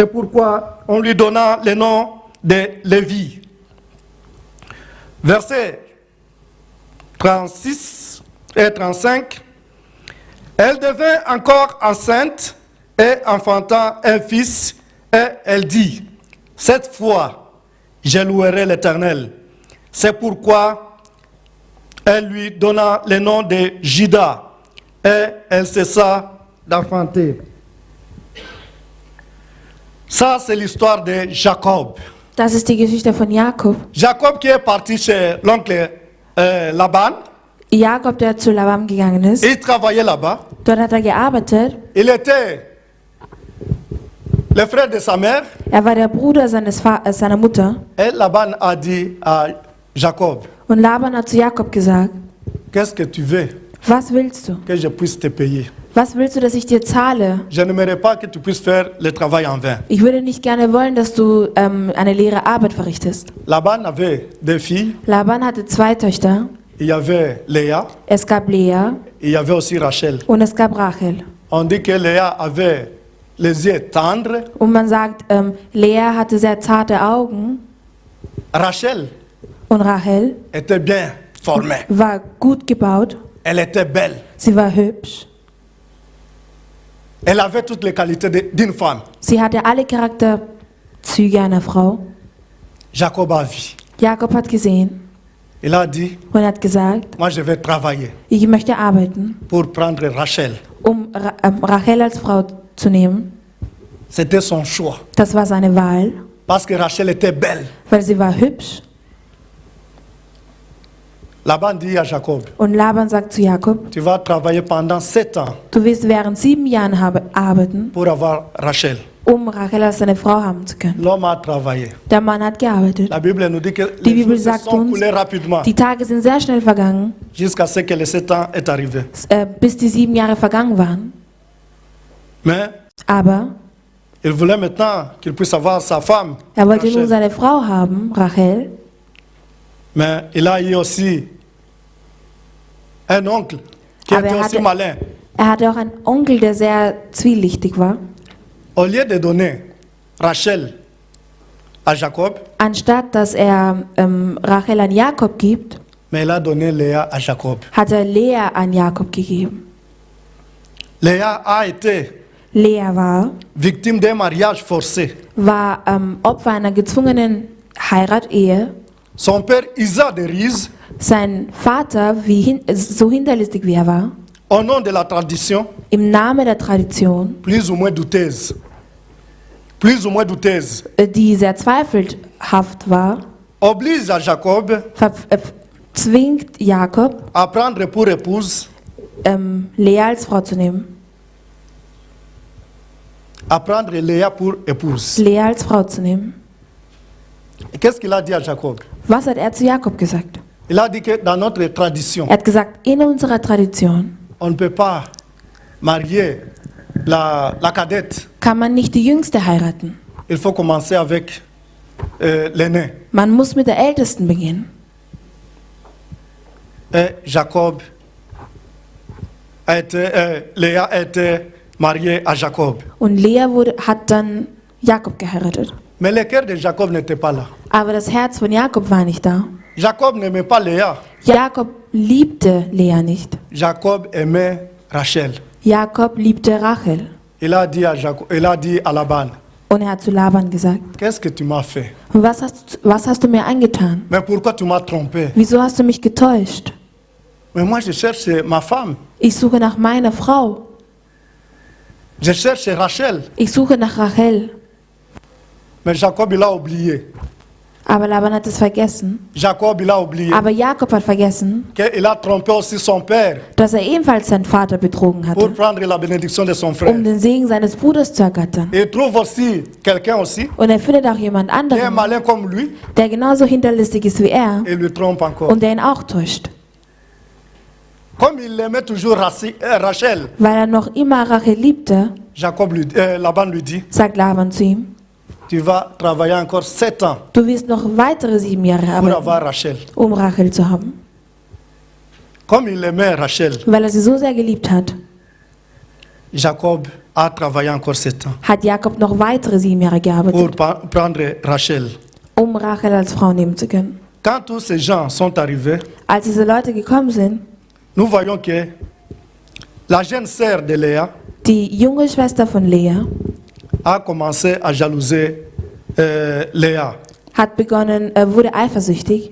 pourquoi on lui donna le nom de Lévi. Versets 36 et 35. Elle devint encore enceinte et enfanta un fils, et elle dit, cette fois, je louerai l'Éternel. C'est pourquoi elle lui donna le nom de Juda, et elle cessa d'enfanter. Ça, c'est l'histoire de Jacob. Das ist die Geschichte von Jakob. Jacob qui est parti chez l'oncle Laban. Jakob, der zu Laban gegangen ist. Il travaillait là-bas. Dort hat er gearbeitet. Il était le frère de sa mère. Er war der Bruder seiner Mutter. Et Laban a dit à Jacob, Und Laban hat zu Jakob gesagt, qu'est-ce que tu veux was willst du? que je puisse te payer? Was willst du, dass ich dir zahle? Je n'aimerais pas que tu puisses faire le travail en vain. Ich würde nicht gerne wollen, dass du eine leere Arbeit verrichtest. Laban avait 2 filles. Laban hatte 2 Töchter. Il y avait Léa, Es gab Lea il y avait aussi Rachel. und es gab Rachel. On dit que Léa avait les yeux tendres. Und man sagt, Lea hatte sehr zarte Augen Rachel und Rachel était bien formée. war gut gebaut. Elle était belle. Sie war hübsch. Elle avait toutes les qualités d'une femme. Sie hatte alle Charakterzüge einer Frau. Jacob a vu. Jakob hat gesehen Il a dit, und hat gesagt, moi je vais travailler ich möchte arbeiten, pour prendre Rachel. Rachel als Frau zu nehmen. C'était son choix. Das war seine Wahl, Parce que Rachel était belle. weil sie war hübsch. Laban dit à Jacob, Und Laban sagt zu Jakob, tu vas travailler pendant 7 ans du wirst während 7 Jahren arbeiten, pour avoir Rachel. Rachel als seine Frau haben zu können. L'homme a travaillé. Der Mann hat gearbeitet. La Bible nous dit que Die les Bibel jours se sagt sont uns, coulés rapidement die Tage sind sehr schnell vergangen, jusqu'à ce que les 7 ans est arrivé. bis die 7 Jahre vergangen waren. Mais Aber il voulait maintenant qu'il puisse avoir sa femme. er wollte nun Rachel. seine Frau haben, Rachel. Mais il a eu aussi un oncle qui Aber était aussi malin. er hatte auch einen Onkel, der sehr zwielichtig war. Au lieu de donner Rachel à Jacob, Anstatt dass er Rachel an Jakob gibt, mais il a donné Léa à Jacob. hat er Lea an Jakob gegeben. Léa a été Lea war victime d'un mariage forcé. Opfer einer gezwungenen Heirat, Ehe. Son père Isaac de Riz, Sein Vater, so hinterlistig wie er war, au nom de la tradition, im Namen der Tradition, plus ou moins douteuse, die sehr zweifelhaft war, oblige à Jacob zwingt Jakob, à prendre pour épouse, Lea als Frau zu nehmen. à prendre Léa pour épouse. Lea als Frau zu nehmen. Et qu'est-ce qu'il a dit à Jacob? Was hat er zu Jakob gesagt? Il a dit que dans notre tradition, Er hat gesagt, in unserer Tradition on ne peut pas marier la cadette. kann man nicht die Jüngste heiraten. Il faut commencer avec l'aîné. Man muss mit der Ältesten beginnen. Jacob Léa a été mariée à Jacob. Und Lea hat dann Jakob geheiratet. Mais le cœur de Jacob n'était pas là. Aber das Herz von Jakob war nicht da. Jacob n'aimait pas Léa. Jakob liebte Lea nicht. Jacob aimait Rachel. Jakob liebte Rachel. Il a dit à Laban, Und er hat zu Laban gesagt, qu'est-ce que tu m'as fait? was hast du mir angetan? Mais pourquoi tu m'as trompé? Wieso hast du mich getäuscht? Mais moi je cherche ma femme. Ich suche nach meiner Frau. Je cherche Rachel. Ich suche nach Rachel. Mais Jacob il a oublié. Aber Laban hat es vergessen. Jacob il a oublié Aber Jakob hat vergessen, qu'il a trompé aussi son père dass er ebenfalls seinen Vater betrogen pour hatte, prendre la bénédiction de son frère. den Segen seines Bruders zu ergattern. Il trouve aussi quelqu'un aussi Und er findet auch jemand qui est anderen, malin comme lui der genauso hinterlistig ist wie er et lui trompe encore. und der ihn auch täuscht. Comme il aimait toujours Rachel, Weil er noch immer Rachel liebte, Laban lui dit, sagt Laban zu ihm, tu vas travailler encore 7 ans du wirst noch weitere 7 Jahre pour arbeiten, avoir Rachel. Rachel zu haben. Comme il aimait Rachel, Weil er sie so sehr geliebt hat, Jacob a travaillé encore 7 ans hat Jakob noch weitere 7 Jahre pour gearbeitet, prendre Rachel. Rachel als Frau nehmen zu können. Quand tous ces gens sont arrivés, Als diese Leute gekommen sind, nous voyons que la jeune sœur de Léa die junge Schwester von Lea a commencé à jalouser Léa. hat begonnen, wurde eifersüchtig.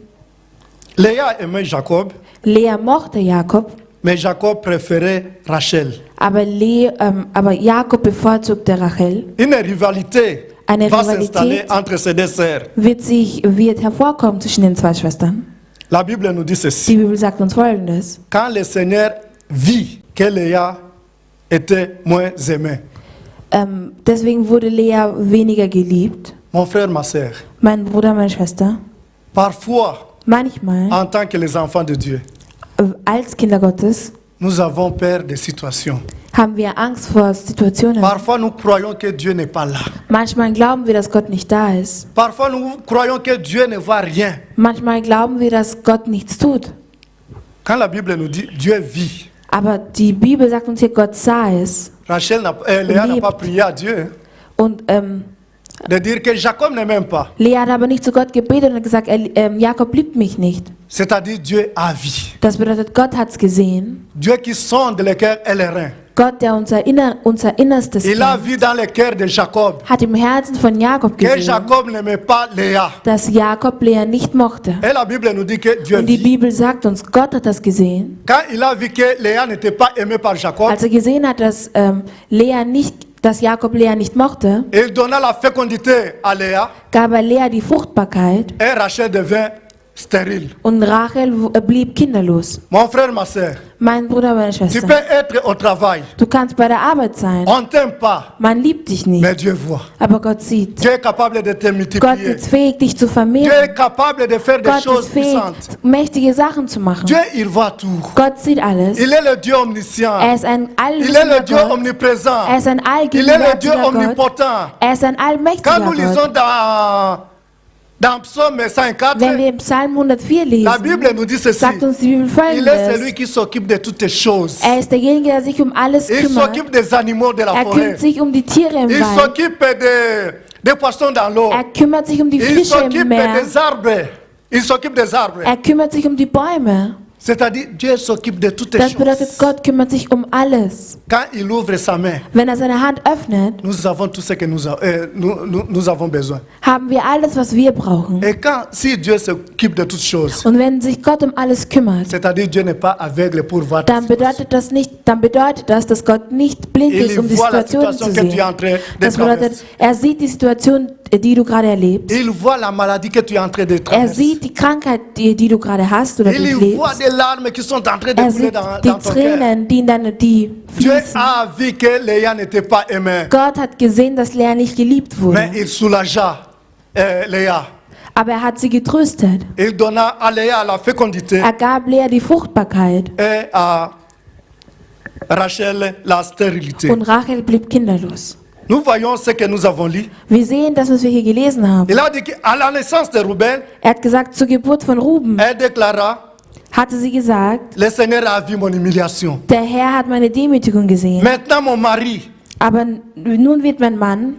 Léa aimait Jacob, Lea mochte Jakob, mais Jacob préférait Rachel. aber Jakob bevorzugte Rachel. Une rivalité Eine va s'installer Rivalität entre ces deux sœurs. wird hervorkommen zwischen den zwei Schwestern. La Bible nous dit Die ceci. Bibel sagt uns Folgendes. Quand le Seigneur vit que Léa était moins aimée, Deswegen wurde Lea weniger geliebt. mon frère, ma sœur, Mein Bruder, meine Schwester. parfois, Manchmal, en tant que les enfants de Dieu, als Kinder Gottes, nous avons peur des situations. haben wir Angst vor Situationen. Parfois, nous croyons que Dieu n'est pas là. Manchmal glauben wir, dass Gott nicht da ist. Parfois, nous croyons que Dieu ne voit rien. Manchmal glauben wir, dass Gott nichts tut. Quand la Bible nous dit Dieu vit, Aber die Bibel sagt uns hier, Gott sah es. Léa n'a pas prié à Dieu Und de dire que Jacob ne m'aime pas. Lea hat aber nicht zu Gott gebetet und hat gesagt, Jakob liebt mich nicht. C'est-à-dire Dieu a vu. Das bedeutet, Gott hat es gesehen. Dieu qui sonde les cœurs et les reins. Gott, der unser Innerstes Il a kennt, vu dans le cœur de Jacob hat im Herzen von Jakob que gesehen, Jacob n'aimait pas Léa. dass Jakob Lea nicht mochte. Et la Bible nous dit que Dieu Und die vit. Bibel sagt uns, Gott hat das gesehen. Quand il a vu que Léa n'était pas aimée par Jacob, Als er gesehen hat, dass dass Jakob Lea nicht mochte, il donna la fécondité à Léa gab er Lea die Fruchtbarkeit et Rachel devint stérile. und Rachel blieb kinderlos. Mon frère, ma soeur, Mein Bruder, meine tu Schwester, peux être au travail, du kannst bei der Arbeit sein. on ne t'aime pas, Man liebt dich nicht, mais Dieu voit. aber Gott sieht. Dieu est capable de te Gott multiplier. ist fähig, dich zu Dieu vermehren. est capable de faire des Gott choses ist fähig, puissantes. mächtige Sachen zu machen. Dieu, il voit tout. Gott sieht alles. Il est le Dieu omniscient. Er ist ein Il est le allwissender Dieu Gott. omniprésent. Er ist ein Il est le Dieu allgegenwärtiger Gott. omnipotent. Er ist ein Quand allmächtiger nous lisons Gott. dans Psaume 104, Wenn wir im Psalm 104 la lesen, Bible nous dit ceci. sagt uns die Bibel Il est celui Folgendes. qui s'occupe de toutes les choses. Er ist derjenige, der sich um alles Il kümmert. s'occupe des animaux de la Er forêt. kümmert sich um die Tiere im Il Wald. s'occupe des poissons dans l'eau. Er kümmert sich um die Il Fische im s'occupe Meer. des arbres. Il s'occupe des arbres. Er kümmert sich um die Bäume. C'est-à-dire, Dieu s'occupe de toutes les Das bedeutet, choses. Gott kümmert sich um alles. Quand il ouvre sa main, Wenn er seine Hand öffnet, nous avons tout ce que nous avons besoin. haben wir alles, was wir brauchen. Et si Dieu s'occupe de toutes choses, Und wenn sich Gott um alles kümmert, c'est-à-dire Dieu n'est pas aveugle pour voir dann bedeutet das, dass Gott nicht blind Il ist, um die voit la Situation zu situation que tu es en sehen. train de Das bedeutet, traverser. er sieht die Situation, die du gerade erlebst. Il voit la maladie que tu es en train de Er traverser. sieht die Krankheit, die du gerade hast oder Il voit durchlebst. des larmes qui sont en train de Er couler sieht dans die ton cœur. Tränen, die Dieu fließen. a vu que Léa n'était pas aimée, Gott hat gesehen, dass Lea nicht geliebt mais wurde. il soulagea Léa. Aber er hat sie getröstet. Il donna à Léa la fécondité Er gab Lea die Fruchtbarkeit et à Rachel la stérilité. und Rachel blieb kinderlos. Nous voyons ce que nous avons lu. Wir sehen das, was wir hier gelesen haben. Il a dit qu'à la naissance de Ruben, Er hat gesagt, zur Geburt von Ruben elle déclara hatte sie gesagt, le Seigneur a vu mon humiliation. der Herr hat meine Demütigung gesehen, Maintenant, mon mari aber nun wird mein Mann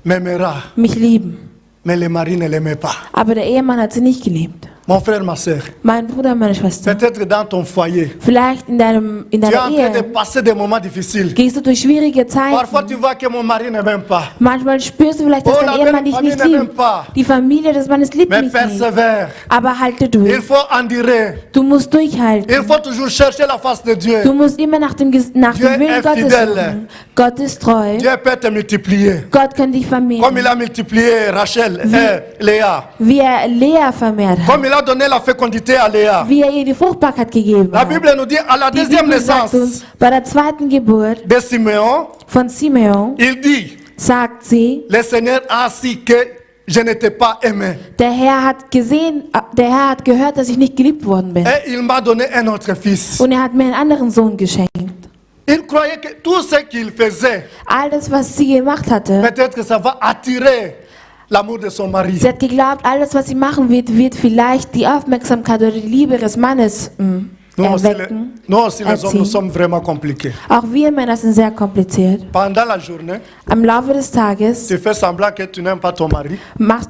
m'aimera. mich lieben. Mais le mari ne l'aimait pas. Aber der Ehemann hat sie nicht geliebt. Mon frère, ma soeur, Mein Bruder, meine Schwester, peut-être dans ton foyer, vielleicht in tu es en deiner train de Ehe passer des moments difficiles. gehst du durch schwierige Parfois, tu Zeiten. vois que mon mari ne m'aime pas. Manchmal spürst du vielleicht, dass Oh, dein la Ehemann belle dich nicht famille ne m'aime liebt. pas. Die Familie des Mannes liebt Mais mich nicht. persévère. Aber halte Il durch. faut endurer. Du musst durchhalten. Il faut toujours chercher la face de Dieu. Du musst immer nach dem Dieu Willen est Gottes fidèle. suchen. Gott ist treu. Dieu peut te multiplier. Gott kann dich Comme il vermehren. a multiplié Rachel et Léa. Wie er Lea vermehrt hat. Comme il a donné la fécondité à Léa. Wie er ihr die Fruchtbarkeit gegeben La hat. Bible nous dit à la Die deuxième Bibel sagt uns, naissance bei der zweiten Geburt de Siméon, von Simeon il dit, sagt sie, le Seigneur a su que je n'étais pas aimé. der Herr hat gehört, dass ich nicht geliebt worden bin. Et il m'a donné un autre fils. Und er hat mir einen anderen Sohn geschenkt. Il croyait que tout ce qu'il faisait, All das, was sie gemacht hatte, peut-être que ça va attirer l'amour de son mari. sie hat geglaubt, alles, was sie machen wird vielleicht die Aufmerksamkeit oder die Liebe ihres Mannes Nous aussi, erwecken. nous aussi, les hommes, nous erziehen. sommes vraiment compliqués. Auch wir Männer sind sehr kompliziert. Pendant la journée, Am Laufe des Tages tu fais semblant que tu n'aimes pas ton mari,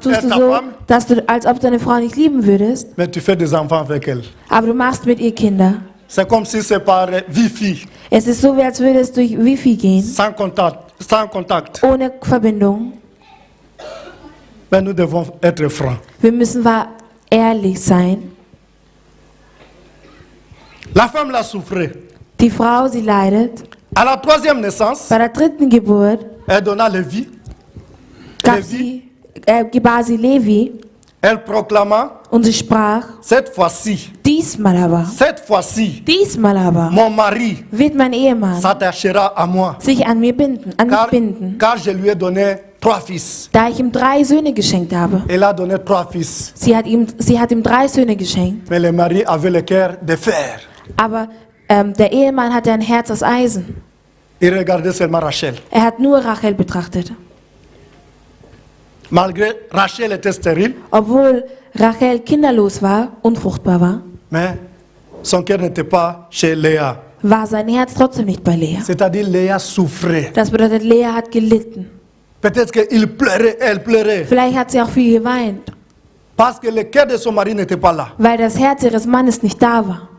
tust du ta so, femme? dass du, als ob du deine Frau nicht lieben würdest, mais tu fais des enfants avec elle. aber du machst mit ihr Kinder. C'est comme si c'est par Wi-Fi, Es ist so, wie als würde es durch Wifi gehen, sans contact, sans contact. ohne Verbindung. Mais nous devons être francs. Wir müssen ehrlich sein. La femme l'a souffert. Die Frau, sie leidet. À la troisième naissance, Bei der dritten Geburt elle donna Lévi. gebar sie Levi Elle proclama, und sie sprach, cette fois-ci, diesmal aber mon mari wird mein Ehemann s'attachera à moi, sich an mich binden, car je lui ai donné 3 fils. da ich ihm 3 Söhne geschenkt habe. Elle a donné 3 fils. Sie hat ihm 3 Söhne geschenkt, Mais le mari avait le cœur de fer. aber der Ehemann hatte ein Herz aus Eisen. Il regardait seulement Rachel. Er hat nur Rachel betrachtet. Malgré Rachel était stérile, Obwohl Rachel kinderlos war, unfruchtbar war, mais son cœur n'était pas chez Léa. war sein Herz trotzdem nicht bei Lea. C'est-à-dire Léa souffrait. Das bedeutet, Lea hat gelitten. Peut-être qu'il pleurait, elle pleurait. Vielleicht hat sie auch viel geweint, Parce que le cœur de son mari n'était pas là. weil das Herz ihres Mannes nicht da war.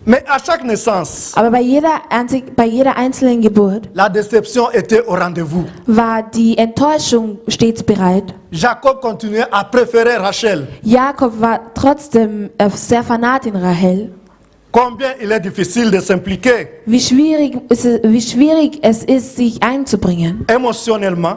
Mais à chaque naissance, Aber bei jeder einzelnen Geburt la déception était au rendez-vous. war die Enttäuschung stets bereit. Jacob continuait à préférer Rachel. Jakob war trotzdem sehr fanat in Rachel. Combien il est difficile de s'impliquer Wie schwierig es ist, sich einzubringen. émotionnellement,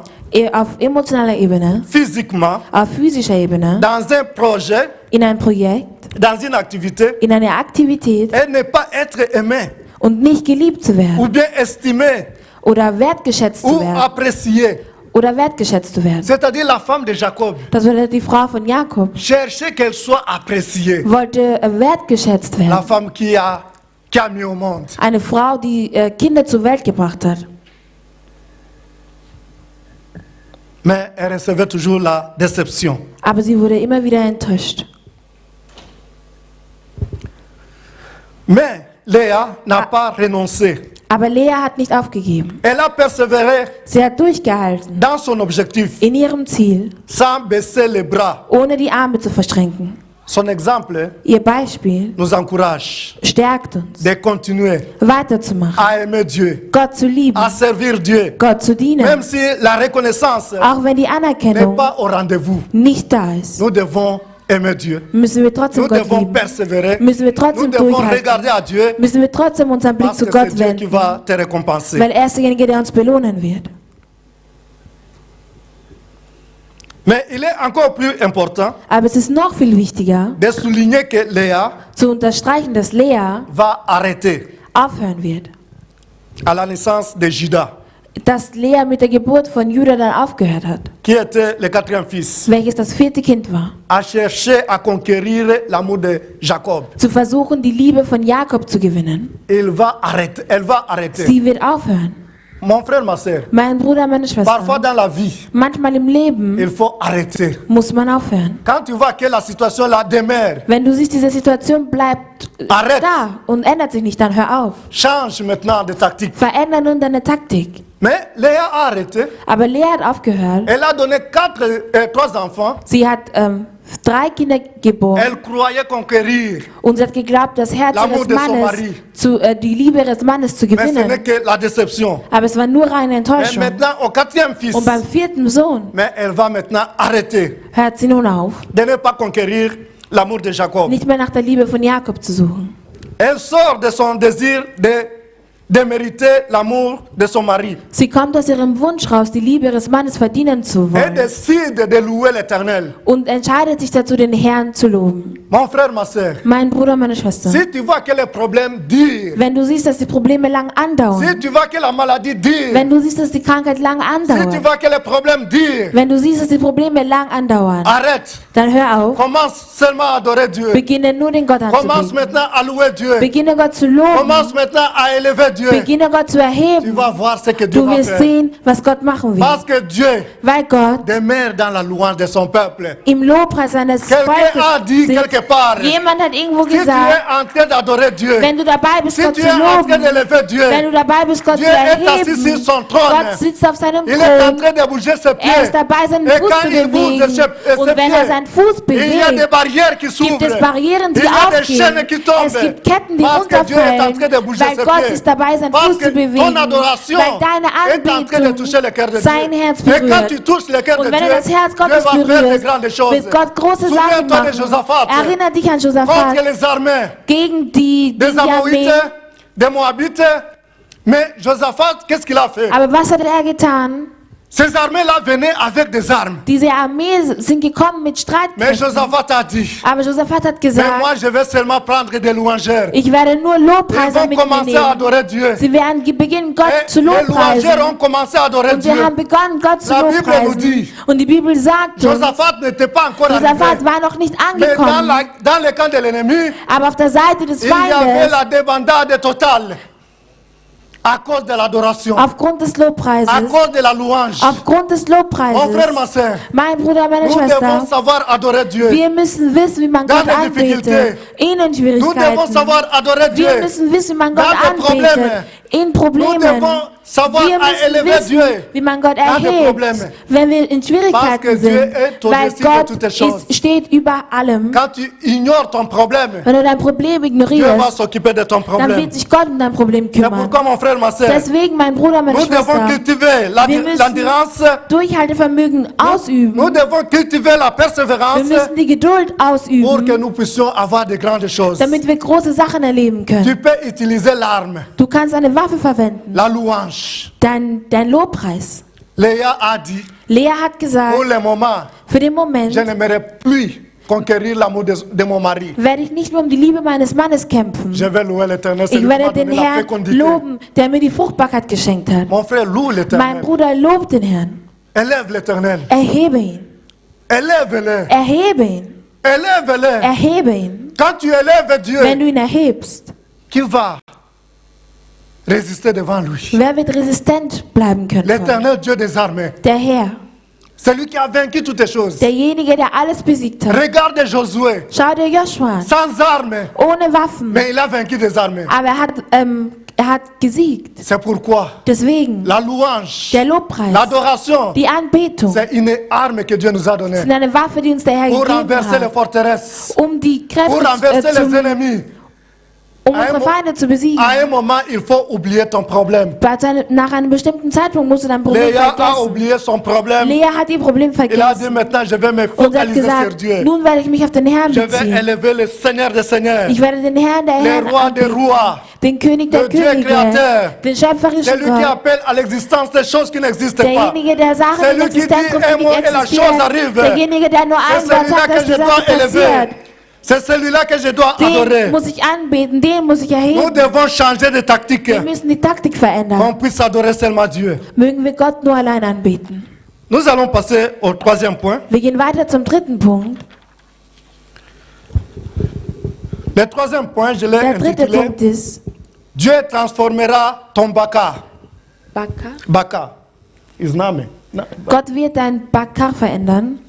Auf emotionaler Ebene, physiquement, auf physischer Ebene, dans un projet, in ein Projekt, dans une activité, in eine Aktivität et ne pas être aimé, und nicht geliebt zu ou werden bien estimé, oder wertgeschätzt ou zu werden. apprécié. zu werden. C'est-à-dire la femme de Jacob Das war die Frau von Jakob. cherchait qu'elle soit appréciée. Wollte wertgeschätzt La werden. femme qui a mis au monde. Eine Frau, die Kinder zur Welt gebracht hat. Mais elle recevait toujours la déception. Aber sie wurde immer wieder enttäuscht. Mais Léa n'a pas renoncé. Aber Lea hat nicht aufgegeben. Elle a persévéré Sie hat durchgehalten dans son objectif, in ihrem Ziel, sans baisser les bras. ohne die Arme zu verschränken. Son exemple Ihr Beispiel nous encourage stärkt uns, de continuer weiterzumachen, à aimer Dieu, Gott zu lieben, à servir Dieu, Gott zu dienen. même si la reconnaissance Auch wenn die n'est Anerkennung pas au rendez-vous. nicht da ist, Nous devons aimer Dieu. müssen wir trotzdem Nous Gott devons lieben. persévérer. Müssen wir Nous trotzdem devons durchhalten. regarder à Dieu Müssen wir trotzdem unseren Blick parce zu que Gott c'est Dieu qui wenden, va te récompenser. weil er ist derjenige, der uns belohnen wird. Mais il est encore plus important Aber es ist noch viel wichtiger, de souligner que Léa zu unterstreichen, dass Lea va arrêter aufhören wird. à la naissance de Judas, Dass Lea mit der Geburt von Judah dann aufgehört hat, qui était le 4e fils, welches das 4. Kind war. à chercher à conquérir l'amour de Jacob. Zu versuchen, die Liebe von Jakob zu gewinnen. Elle va arrêter. Sie wird aufhören. Mon frère, ma soeur, Mein Bruder, meine parfois Schwester, dans la vie, manchmal im Leben il faut arrêter. muss man aufhören. Quand tu vois que la situation là demeure, Wenn du siehst, diese Situation bleibt Arrête. da und ändert sich nicht, dann hör auf. change maintenant de tactique. Veränder nun deine Taktik. Mais Léa a arrêté. Aber Lea hat aufgehört. Elle a donné 3 enfants. Sie hat 3 Kinder geboren Elle croyait conquérir. und sie hat geglaubt, das Herz L'amour ihres de son Mannes, mari. die Liebe ihres Mannes zu Mais ce n'est gewinnen. que la déception. Aber es war nur reine Mais Enttäuschung. maintenant, au 4e fils, Und beim 4. Sohn mais elle va maintenant arrêter hört sie nun auf, de ne pas conquérir l'amour de Jacob. nicht mehr nach der Liebe von Jakob zu suchen. Elle sort de son désir de mériter l'amour de son mari Sie kommt aus ihrem Wunsch raus, die Liebe ihres Mannes verdienen zu et wollen décide de louer l'Éternel. und entscheidet sich dazu, den Herrn zu loben. Mon frère, ma soeur, Mein Bruder, meine Schwester, si tu vois que les problèmes durent, wenn du siehst, dass die Probleme lang si andauern, tu vois que la maladie dure, wenn du siehst, dass die Krankheit lang si tu andauert, vois que les problèmes durent, wenn du siehst, dass die Probleme lang andauern, arrête. dann hör auf, Commence seulement à adorer Dieu. beginne nur den Gott Commence anzubeten, maintenant à louer Dieu. beginne Gott zu loben, Commence maintenant à élever Dieu. beginne Gott zu Tu erheben. vas voir ce que Dieu Du va wirst faire. sehen, was Gott machen wird, Parce que Dieu weil Gott demeure dans la louange de son peuple. im Lobpreis seines Quelqu'un a dit Volkes quelque part, sitzt. Jemand hat irgendwo si tu gesagt, es en train d'adorer Dieu, wenn du dabei bist, si Gott tu zu es en train loben, d'élever Dieu, wenn du dabei bist, Gott Dieu zu est assis sur erheben, son trône. Gott sitzt auf seinem Il est en Thron, train de bouger ses er pieds. ist dabei, seinen Et Fuß quand zu il bouge bewegen. ses Und wenn er seinen Fuß il y a des bewegt, barrières qui s'ouvrent. gibt es Barrieren, Il die y a des chaînes aufgehen. qui tombent. Es gibt Ketten, die Parce que Dieu est en runterfallen, train de bouger weil ses Gott pieds. ist dabei, seinen Parce Fuß que zu bewegen, ton adoration weil deine est en train de toucher le cœur de Anbetung sein Dieu. Herz Et quand berührt. tu touches le cœur de Und wenn Dieu, er das Herz Dieu Gottes va faire de berührt, grandes choses. wird Gott große Sachen Souviens-toi de machen. Josaphat Erinnere dich an contre Josaphat les armées gegen die des Armee. Amorites, des Moabites. Mais Josaphat, qu'est-ce qu'il a fait? Aber was hat er getan? Ces armées-là venaient avec des armes. Diese Armee sind gekommen mit Mais Streitkräften. Josaphat a dit, Aber Josaphat hat mais moi gesagt, je vais seulement prendre des louangeurs. ich werde nur Ils Lobpreiser vont commencer à mitnehmen. adorer Dieu. Sie werden beginnen, Gott Et zu les louangeurs lobpreisen. ont commencé à adorer Und sie Dieu. haben begonnen, Gott zu La Bible nous lobpreisen. dit, Und die Bibel sagt uns, Josaphat n'était pas encore Josaphat arrivé. war noch nicht Mais angekommen. dans le camp de l'ennemi, Aber auf der Seite des il y avait Feindes, la débandade totale. À cause de l'adoration. aufgrund des À Lobpreises, cause de la louange. aufgrund des Mon frère, ma Lobpreises, soeur, mein Bruder, meine nous devons Schwester, savoir adorer Dieu. wir müssen wissen, wie man Dans Gott les difficultés. anbetet. In den Nous devons Schwierigkeiten. savoir adorer Dieu. Wir müssen wissen, wie man Gott Dans des problèmes. anbetet. In Nous Problemen. devons savoir Wir müssen élever Dieu. wissen, wie man Gott Dans des erhebt, problèmes. wenn wir in Parce que Schwierigkeiten Dieu sind. est Weil au-dessus de Gott toutes choses. steht über allem. Quand tu ignores ton problème, Wenn du dein Problem Dieu va ignorierst, s'occuper de ton dann problème. wird sich Gott um dein Problem C'est kümmern. pourquoi, mon frère, ma soeur, Deswegen, mein Bruder, meine nous devons Schwester, cultiver wir müssen l'endurance. Durchhaltevermögen ausüben. Nous devons cultiver la Wir persévérance müssen die Geduld pour que ausüben, nous puissions avoir de grandes choses. damit wir große Sachen erleben können. Tu peux utiliser l'arme, Du kannst eine Waffe verwenden, la louange. dein Lobpreis. Léa a dit, Lea hat gesagt, pour le moment, für den Moment je n'aimerais plus conquérir l'amour de mon mari. werde ich nicht mehr um die Liebe meines Mannes kämpfen. Je vais louer l'éternel, c'est Ich lui qui m'a werde den donné la Herrn fécondité. loben, der mir die Fruchtbarkeit geschenkt hat. Mon frère, loue Mein l'éternel. Bruder lobt den Herrn. Élève l'éternel. Erhebe ihn. Élève-le. Erhebe ihn. Élève-le. Erhebe ihn. Quand tu élèves Dieu, Wenn du ihn erhebst, qui va résister devant lui? wer wird resistent bleiben können? L'éternel Dieu des armées. Der Herr. Celui qui a vaincu toutes les choses. Derjenige, der alles besiegt hat. Regarde Josué, Schau dir Joshua an. sans armes, Ohne Waffen. mais il a vaincu des armées. Aber er hat gesiegt. C'est pourquoi Deswegen, la louange, der Lobpreis, l'adoration, die Anbetung, c'est une arme que Dieu nous a donnée sind eine Waffe, die uns der Herr pour gegeben renverser les hat, forteresses, um die pour renverser les Kräfte ennemis. unsere Feinde zu besiegen. À un moment, il faut oublier ton problème. Nach einem bestimmten Zeitpunkt musst du dein Problem Léa a vergessen. oublié son problème. Lea hat ihr Problem Il a dit vergessen maintenant, je vais me und sie hat focaliser sur gesagt, Dieu. nun werde ich mich auf den Herrn Je vais beziehen. élever le Seigneur des Seigneurs, Ich werde den Herrn der le Herren roi des anbeten, rois, den König der le Dieu Könige, créateur. den schöpferischen c'est lui qui Gott, appelle à l'existence des choses qui n'existent pas. derjenige, der Sachen C'est in lui qui dit Existenz ruft, un die mot nicht et la chose existieren, arrive. derjenige, der nur C'est ein Wort celui-là sagt, que dass die je dois Sache élever. passiert. C'est celui-là que je dois Den adorer. muss ich anbeten, den muss ich Nous erheben. devons changer de tactique. Wir müssen die Taktik verändern. Qu'on puisse adorer seulement Dieu. Mögen wir Gott nur allein anbeten. Nous allons passer au troisième point. Wir gehen weiter zum dritten Punkt. Le troisième point, je l'ai Der dritte intitulé Punkt ist, Dieu transformera ton baka Bakar. Baka. His name. Gott wird dein Bakar verändern.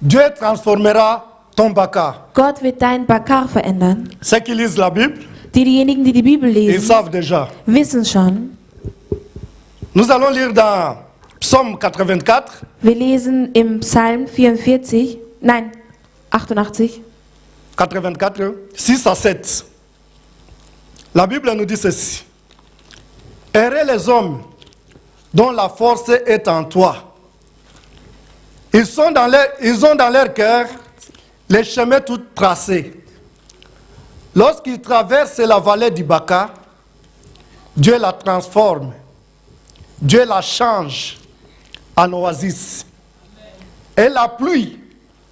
Dieu transformera ton Baka. Gott wird dein Bakar verändern. Ceux qui lisent la Bible, Diejenigen, die die Bibel ils lesen, savent déjà. wissen schon. Nous allons lire dans Psaume 84, Wir lesen im Psalm 88, nein, 88, 84, 6 à 7. La Bible nous dit ceci. Errez les hommes dont la force est en toi. Ils ont dans leur cœur les chemins tout tracés. Lorsqu'ils traversent la vallée du Baka, Dieu la transforme. Dieu la change en oasis. Et la pluie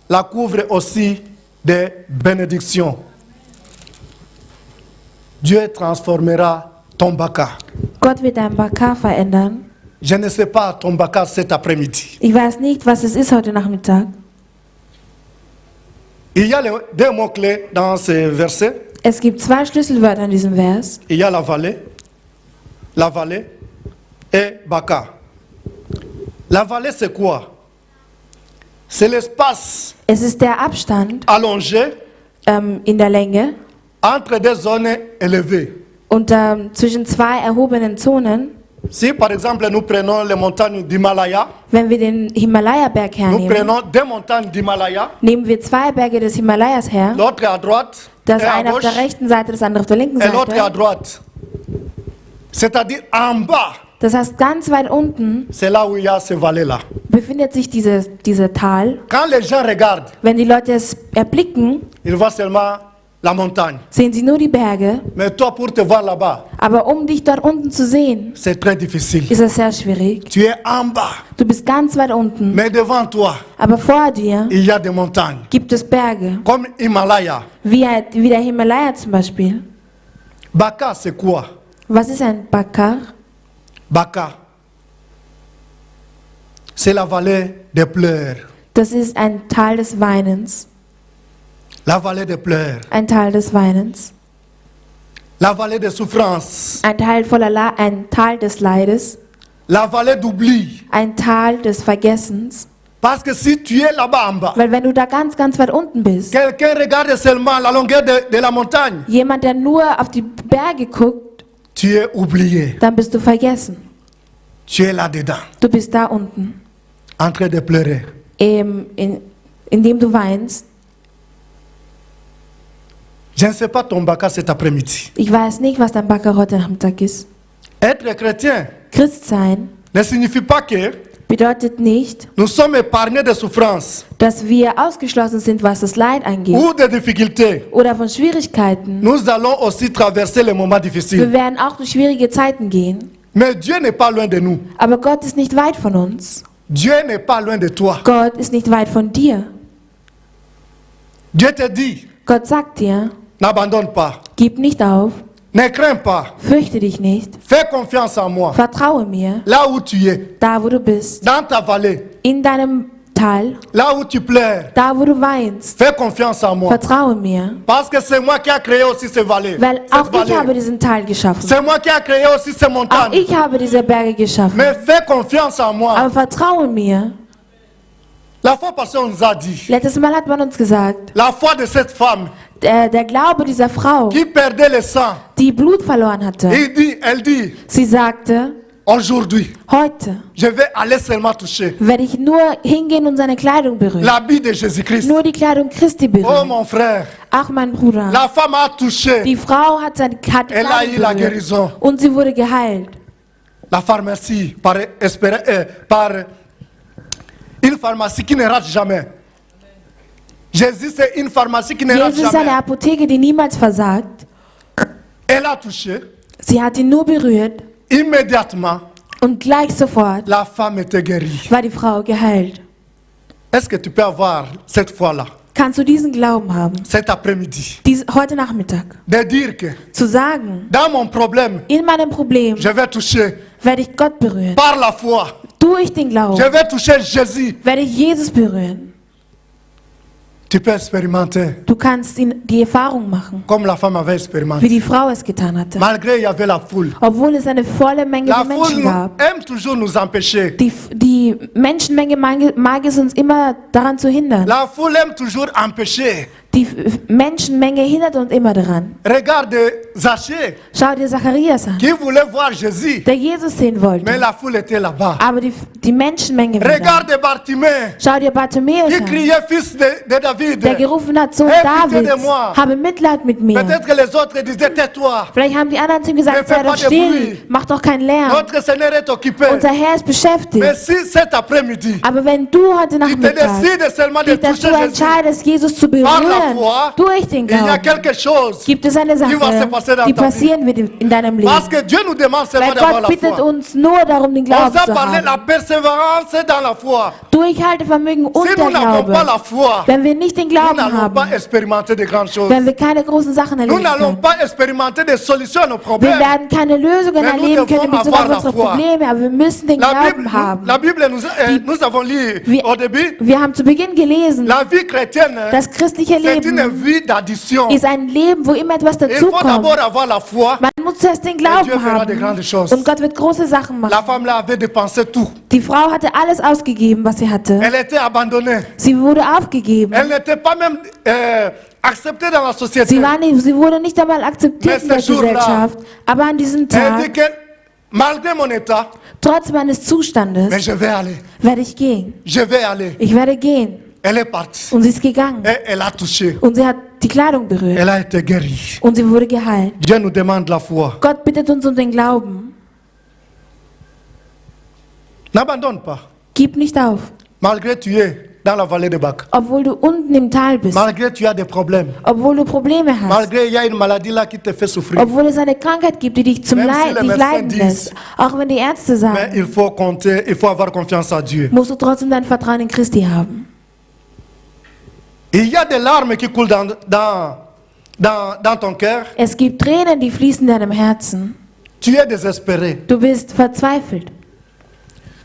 la couvre aussi des bénédictions. Dieu transformera ton Baka. Gott wird dein Bakar verändern. Je ne sais pas ton Baka cet après-midi. Ich weiß nicht, was es ist heute Nachmittag. Il y a deux mots-clés dans ce verset. Es gibt zwei Schlüsselwörter in diesem Vers. Il y a la vallée et Baka. La vallée, c'est quoi? C'est l'espace Es ist der Abstand allongé in der Länge entre deux zones élevées. und zwischen zwei erhobenen Zonen. Si par exemple nous prenons les montagnes d'Himalaya, Wenn wir den Himalaya-Berg nous hernehmen, prenons deux montagnes d'Himalaya, nehmen wir zwei Berge des Himalayas her. l'autre à droite Das et à eine auf gauche, der rechten Seite, das andere auf der linken et l'autre à Seite. droite. C'est-à-dire en bas, Das heißt, ganz weit unten c'est là où il y a ces vallées-là. befindet sich diese Tal. Quand les gens regardent, Wenn die Leute es erblicken, ils voient seulement la montagne. sehen sie nur die Berge. Mais toi, pour te voir là-bas, Aber um dich dort unten zu sehen, c'est très difficile. ist es sehr schwierig. Tu es en bas, Du bist ganz weit unten, mais devant toi, aber vor dir il y a des montagnes, gibt es Berge, comme Himalaya. wie der Himalaya zum Beispiel. Baka, c'est quoi? Was ist ein Bakar? Baka, c'est la vallée des pleurs. Das ist ein Tal des Weinens. La vallée des pleurs. Ein Tal des Weinens. La vallée des souffrances. Ein Tal des Leides. La vallée d'oubli. Ein Tal des Vergessens. Parce que si tu es là-bas en bas, Weil wenn du da ganz, ganz weit unten bist, quelqu'un regarde seulement la longueur de la montagne, jemand, der nur auf die Berge guckt, tu es oublié. dann bist du vergessen. Tu es là-dedans, Du bist da unten, en train de pleurer. indem du weinst. Je ne sais pas ton Baka cet après-midi. Ich weiß nicht, was dein Bakar heute Nachmittag ist. Être chrétien Christsein ne signifie pas que bedeutet nicht, nous sommes épargnés de souffrances dass wir ausgeschlossen sind, was das Leid angeht ou de difficultés. oder von Schwierigkeiten. Nous allons aussi traverser les moments Wir difficiles. werden auch durch schwierige Zeiten gehen. Mais Dieu n'est pas loin de nous. Aber Gott ist nicht weit von uns. Dieu n'est pas loin de toi. Gott ist nicht weit von dir. Dieu te dit, Gott sagt dir, n'abandonne pas, gib nicht auf, ne crains pas, fürchte dich nicht, fais confiance en moi. vertraue mir, Là où tu es, da wo du bist, dans ta vallée, in deinem Tal, là où tu pleures, da wo du weinst, fais confiance en moi. vertraue mir, Parce que c'est moi qui ai créé aussi ces vallées. weil Cette auch ich vallée. habe diesen Tal geschaffen. C'est moi qui ai créé aussi ces Auch montagnes. ich habe diese Berge geschaffen. Mais fais confiance en moi. Aber vertraue mir. La fois passée, on nous a dit, Letztes Mal hat man uns gesagt, la foi de cette femme der Glaube dieser Frau, qui perdait le sang, die Blut verloren hatte, elle dit, sie sagte, aujourd'hui, heute je vais aller seulement toucher werde ich nur hingehen und seine Kleidung berühren. l'habit de Jésus-Christ. Nur die Kleidung Christi Oh berühren. mon frère, Ach, mein Bruder. la femme a touché. Die Frau hat seine Elle a eu la Kleidung berührt guérison. und sie wurde geheilt. La pharmacie, par une pharmacie qui ne rate jamais. Jésus, c'est une pharmacie qui ne rate Jesus ist eine jamais. Apotheke, die niemals versagt. Elle a touché. Sie hat ihn nur berührt Immédiatement, und gleich sofort la femme était guérie. war die Frau geheilt. Est-ce que tu peux avoir cette foi-là, Kannst du diesen Glauben haben, cet après-midi, heute Nachmittag, de dire que zu sagen, dans mon problème, in meinem Problem je vais toucher werde ich Gott berühren. par la foi. Durch den Glauben Je vais toucher Jésus. werde ich Jesus berühren. Tu peux expérimenter Du kannst die Erfahrung machen, comme la femme avait wie expérimenté. die Frau es getan hatte. Malgré il y avait la foule. Obwohl es eine volle Menge La von Menschen foule gab. aime toujours nous empêcher. Die Menschenmenge mag es uns immer daran zu hindern. La foule aime toujours empêcher. Die Menschenmenge hindert uns immer daran. Regarde Zachée Schau dir Zacharias an, qui voulait voir Jésus, der Jesus sehen wollte. mais la foule était là-bas. Aber die Menschenmenge war da. Regarde Bartimée Schau dir Bartimäus qui an, criait fils de David. der gerufen hat, Sohn Hey, pitié de Davids, moi. habe Mitleid mit mir. Peut-être que les autres disaient tais-toi. Vielleicht haben die anderen zu ihm Ne gesagt, fais sei doch pas de still, bruit. mach doch keinen Lärm. Notre Seigneur est occupé. Unser Herr ist beschäftigt. Mais si cet après-midi, Aber wenn du heute tu te Nachmittag décides seulement de dich dazu toucher Jésus, entscheidest, Jesus zu Par la berühren, foi, durch den il y a Glauben, quelque chose. gibt es eine va se Sache, passer dans die ta vie. passieren wird in deinem Leben. Parce que Dieu nous demande seulement Weil d'avoir Gott la bittet foi. uns nur darum, den On Glauben a zu parlé de la haben. persévérance dans la foi. Durchhaltevermögen und Si der nous n'avons pas Glaube. la foi, Wenn wir nicht den nous Glauben n'allons haben, pas expérimenter de grandes choses. wenn wir keine großen Sachen Nous erleben n'allons können, pas expérimenter des solutions à nos wir problèmes. werden keine Lösungen Mais nous erleben können in devons Bezug avoir auf la unsere foi. Probleme, aber wir müssen den Glauben haben. La Bible nous avons lu Wir- au début, Wir haben zu Beginn gelesen, la vie chrétienne, das christliche c'est une Leben vie d'addition. ist ein Leben, wo immer etwas Il faut dazukommt. d'abord avoir la foi. Man muss zuerst den Dieu Glauben fera de grandes haben choses. und Gott wird große Sachen La machen. femme là avait dépensé tout. Die Frau hatte alles ausgegeben, was sie hatte. Elle était abandonnée. Sie wurde aufgegeben. Elle n'était pas même acceptée dans la société. Sie wurde nicht einmal akzeptiert in der Mais ce jour-là, Gesellschaft. Aber an diesem Elle dit Tag, que malgré mon état, trotz meines mais Zustandes, je vais aller. werde ich gehen. Je vais aller. Ich werde gehen. Elle est partie. Und sie ist gegangen. Et elle a touché. Und sie hat die Kleidung berührt. Elle a été guérie. Und sie wurde geheilt. Dieu nous demande la foi. Gott bittet uns um den Glauben. N'abandonne pas. Gib nicht auf. Malgré tu es dans la vallée de Bac. Obwohl du unten im Tal bist. Malgré tu as des problèmes. Obwohl du Probleme hast. Malgré il y a une maladie là qui te fait souffrir. Obwohl es eine Krankheit gibt, die dich zum Même si les dich médecins leiden disent- lässt. Auch wenn die Ärzte Mais sagen, il faut compter, il faut avoir confiance en Dieu. musst du trotzdem dein Vertrauen in Christi haben. Il y a des larmes qui coulent dans ton cœur. Es gibt Tränen, die fließen in deinem Herzen. Tu es désespéré. Du bist verzweifelt.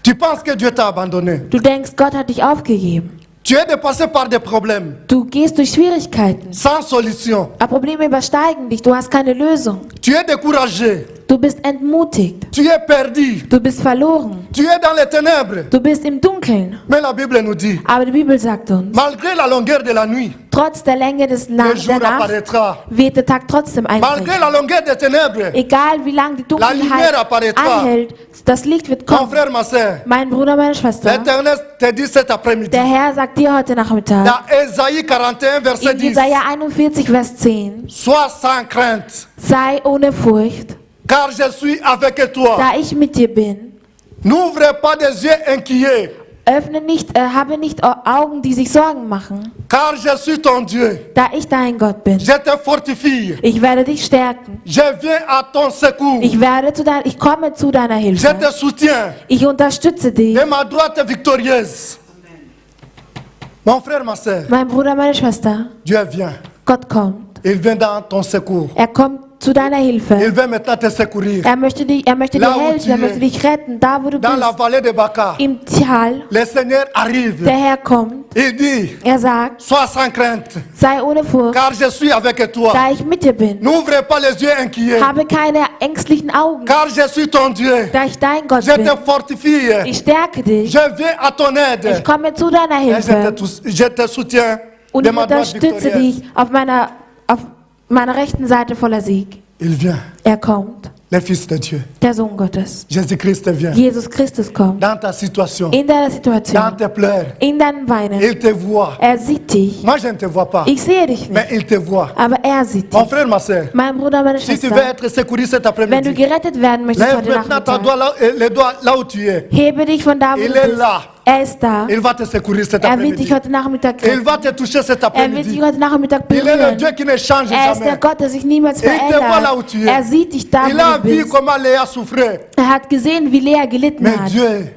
Tu penses que Dieu t'a abandonné. Du denkst, Gott hat dich aufgegeben. Tu es dépassé par des problèmes Du gehst durch Schwierigkeiten. sans solution. Aber Probleme übersteigen dich. Du hast keine Lösung. Tu es découragé. Du bist entmutigt. Tu es perdu. Du bist verloren. Tu es dans les ténèbres. Du bist im Dunkeln. Mais la Bible nous dit, Aber die Bibel sagt uns, malgré la longueur de la nuit, trotz der Länge le der jour Nacht apparaîtra. wird der Tag trotzdem Malgré einbrechen. la longueur des ténèbres, Egal wie lange die lumière Dunkelheit apparaîtra. anhält, das Licht wird mon kommen. frère, ma soeur, Mein Bruder, meine Schwester, l'Éternel te dit cet après-midi, der Herr sagt dir heute Nachmittag, dans Ésaïe 41, verset in 10, Jesaja 41, Vers 10, sois sans crainte, sei ohne Furcht, car je suis avec toi. da ich mit dir bin. N'ouvre pas des yeux inquiets, Habe nicht Augen, die sich Sorgen machen, car je suis ton Dieu. da ich dein Gott bin. Je te fortifie. Ich werde dich stärken. Je viens à ton secours. Ich komme zu deiner Je Hilfe. te soutiens Ich unterstütze dich. de ma droite victorieuse. Mon frère, ma soeur, Mein Bruder, meine Schwester, Dieu vient. Gott kommt. Il vient dans ton secours. Er kommt zu deiner Il Hilfe. veut maintenant te secourir. Er möchte dir Là où helfen, tu er es. möchte dich retten, da wo du Dans la bist. vallée de Baca, Im Tal, le Seigneur arrive. der Herr kommt. Il dit, Er sagt, sois sans crainte, sei ohne Furcht, car je suis avec toi. da ich mit dir bin. N'ouvre pas les yeux inquiets, Habe keine ängstlichen Augen, car je suis ton Dieu. da ich dein Gott Je bin. te fortifie. Ich stärke dich. Je viens à ton aide. Ich komme zu deiner Et Hilfe je te soutiens und de ich ma droite unterstütze victorieuse. dich auf meiner rechten Seite voller Sieg. Il vient, Er kommt, le Fils de Dieu. der Sohn Gottes. Jésus-Christ vient. Jesus Christus kommt. Dans ta situation, In deiner dans Situation, tes pleurs, in deinem Weinen. il te voit. Er sieht dich. Moi, je ne te vois pas, Ich sehe dich mais nicht, il te voit. aber er sieht Mon dich. frère, ma soeur, Mein Bruder, meine si tu veux Schwester, être secouru cet wenn du après-midi, gerettet werden möchtest lève heute maintenant ta Nachmittag, doigt les doigts là où tu es. hebe dich von da, wo Il du est bist. là. Er ist da. Il va te secourir cet Er wird après-midi. dich heute Nachmittag Il retten. va te toucher cet Er wird dich après-midi. heute Nachmittag Il est le berühren. Dieu qui ne change Er ist der jamais. Gott, der sich niemals Il te voit là où verändert. tu es. Er sieht dich da, Il a wo du vu bist. comment Léa souffrait. Er hat gesehen, wie Lea gelitten Mais hat. Dieu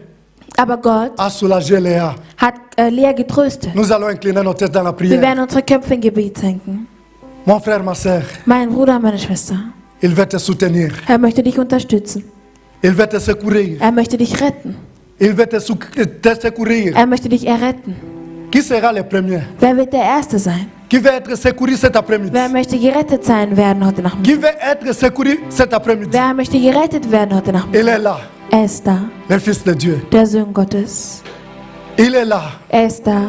Aber Gott a soulagé Léa. hat Lea getröstet. Nous allons incliner nos têtes dans la Wir prière. werden unsere Köpfe in Gebet senken. Mon frère, ma soeur, Mein Bruder, meine Schwester, il veut te soutenir. er möchte dich unterstützen. Il veut te secourir. Er möchte dich retten. Il veut te secourir. Er möchte dich erretten. Qui sera le premier? Wer wird der Erste sein? Qui va être secouru cet après-midi? Wer möchte gerettet sein werden heute Nachmittag? Qui va être secouru cet après-midi? Wer möchte gerettet werden heute Nachmittag? Il est là, Er ist da, le Fils de Dieu. der Sohn Gottes. Il est là. Er ist da.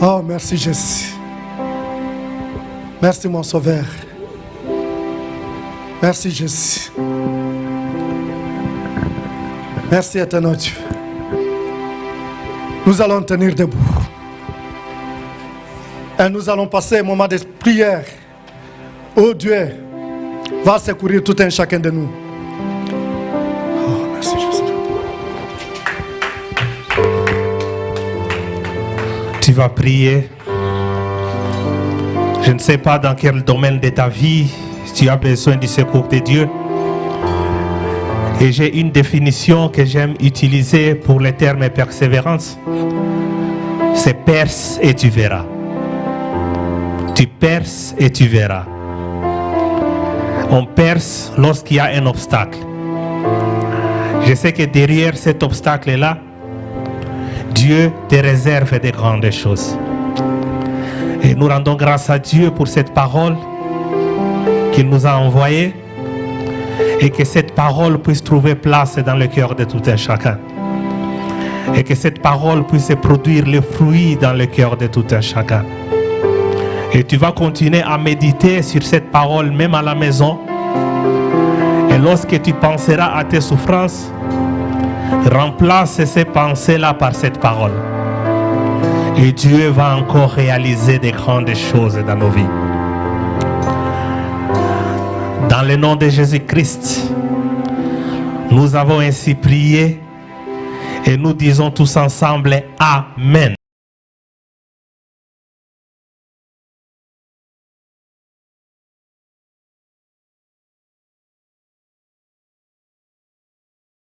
Oh, merci Jésus. Merci mon Sauveur. Merci Jésus. Merci éternel Dieu. Nous allons tenir debout. Et nous allons passer un moment de prière où Dieu va secourir tout un chacun de nous. Oh, merci Jésus. Tu vas prier. Je ne sais pas dans quel domaine de ta vie tu as besoin du secours de Dieu. Et j'ai une définition que j'aime utiliser pour le terme persévérance. C'est perce et tu verras. Tu perces et tu verras. On perce lorsqu'il y a un obstacle. Je sais que derrière cet obstacle-là, Dieu te réserve de grandes choses. Et nous rendons grâce à Dieu pour cette parole qu'il nous a envoyée et que cette parole puisse trouver place dans le cœur de tout un chacun. Et que cette parole puisse produire le fruit dans le cœur de tout un chacun. Et tu vas continuer à méditer sur cette parole même à la maison. Et lorsque tu penseras à tes souffrances, remplace ces pensées-là par cette parole. Et Dieu va encore réaliser de grandes choses dans nos vies. Dans le nom de Jésus-Christ, nous avons ainsi prié et nous disons tous ensemble Amen.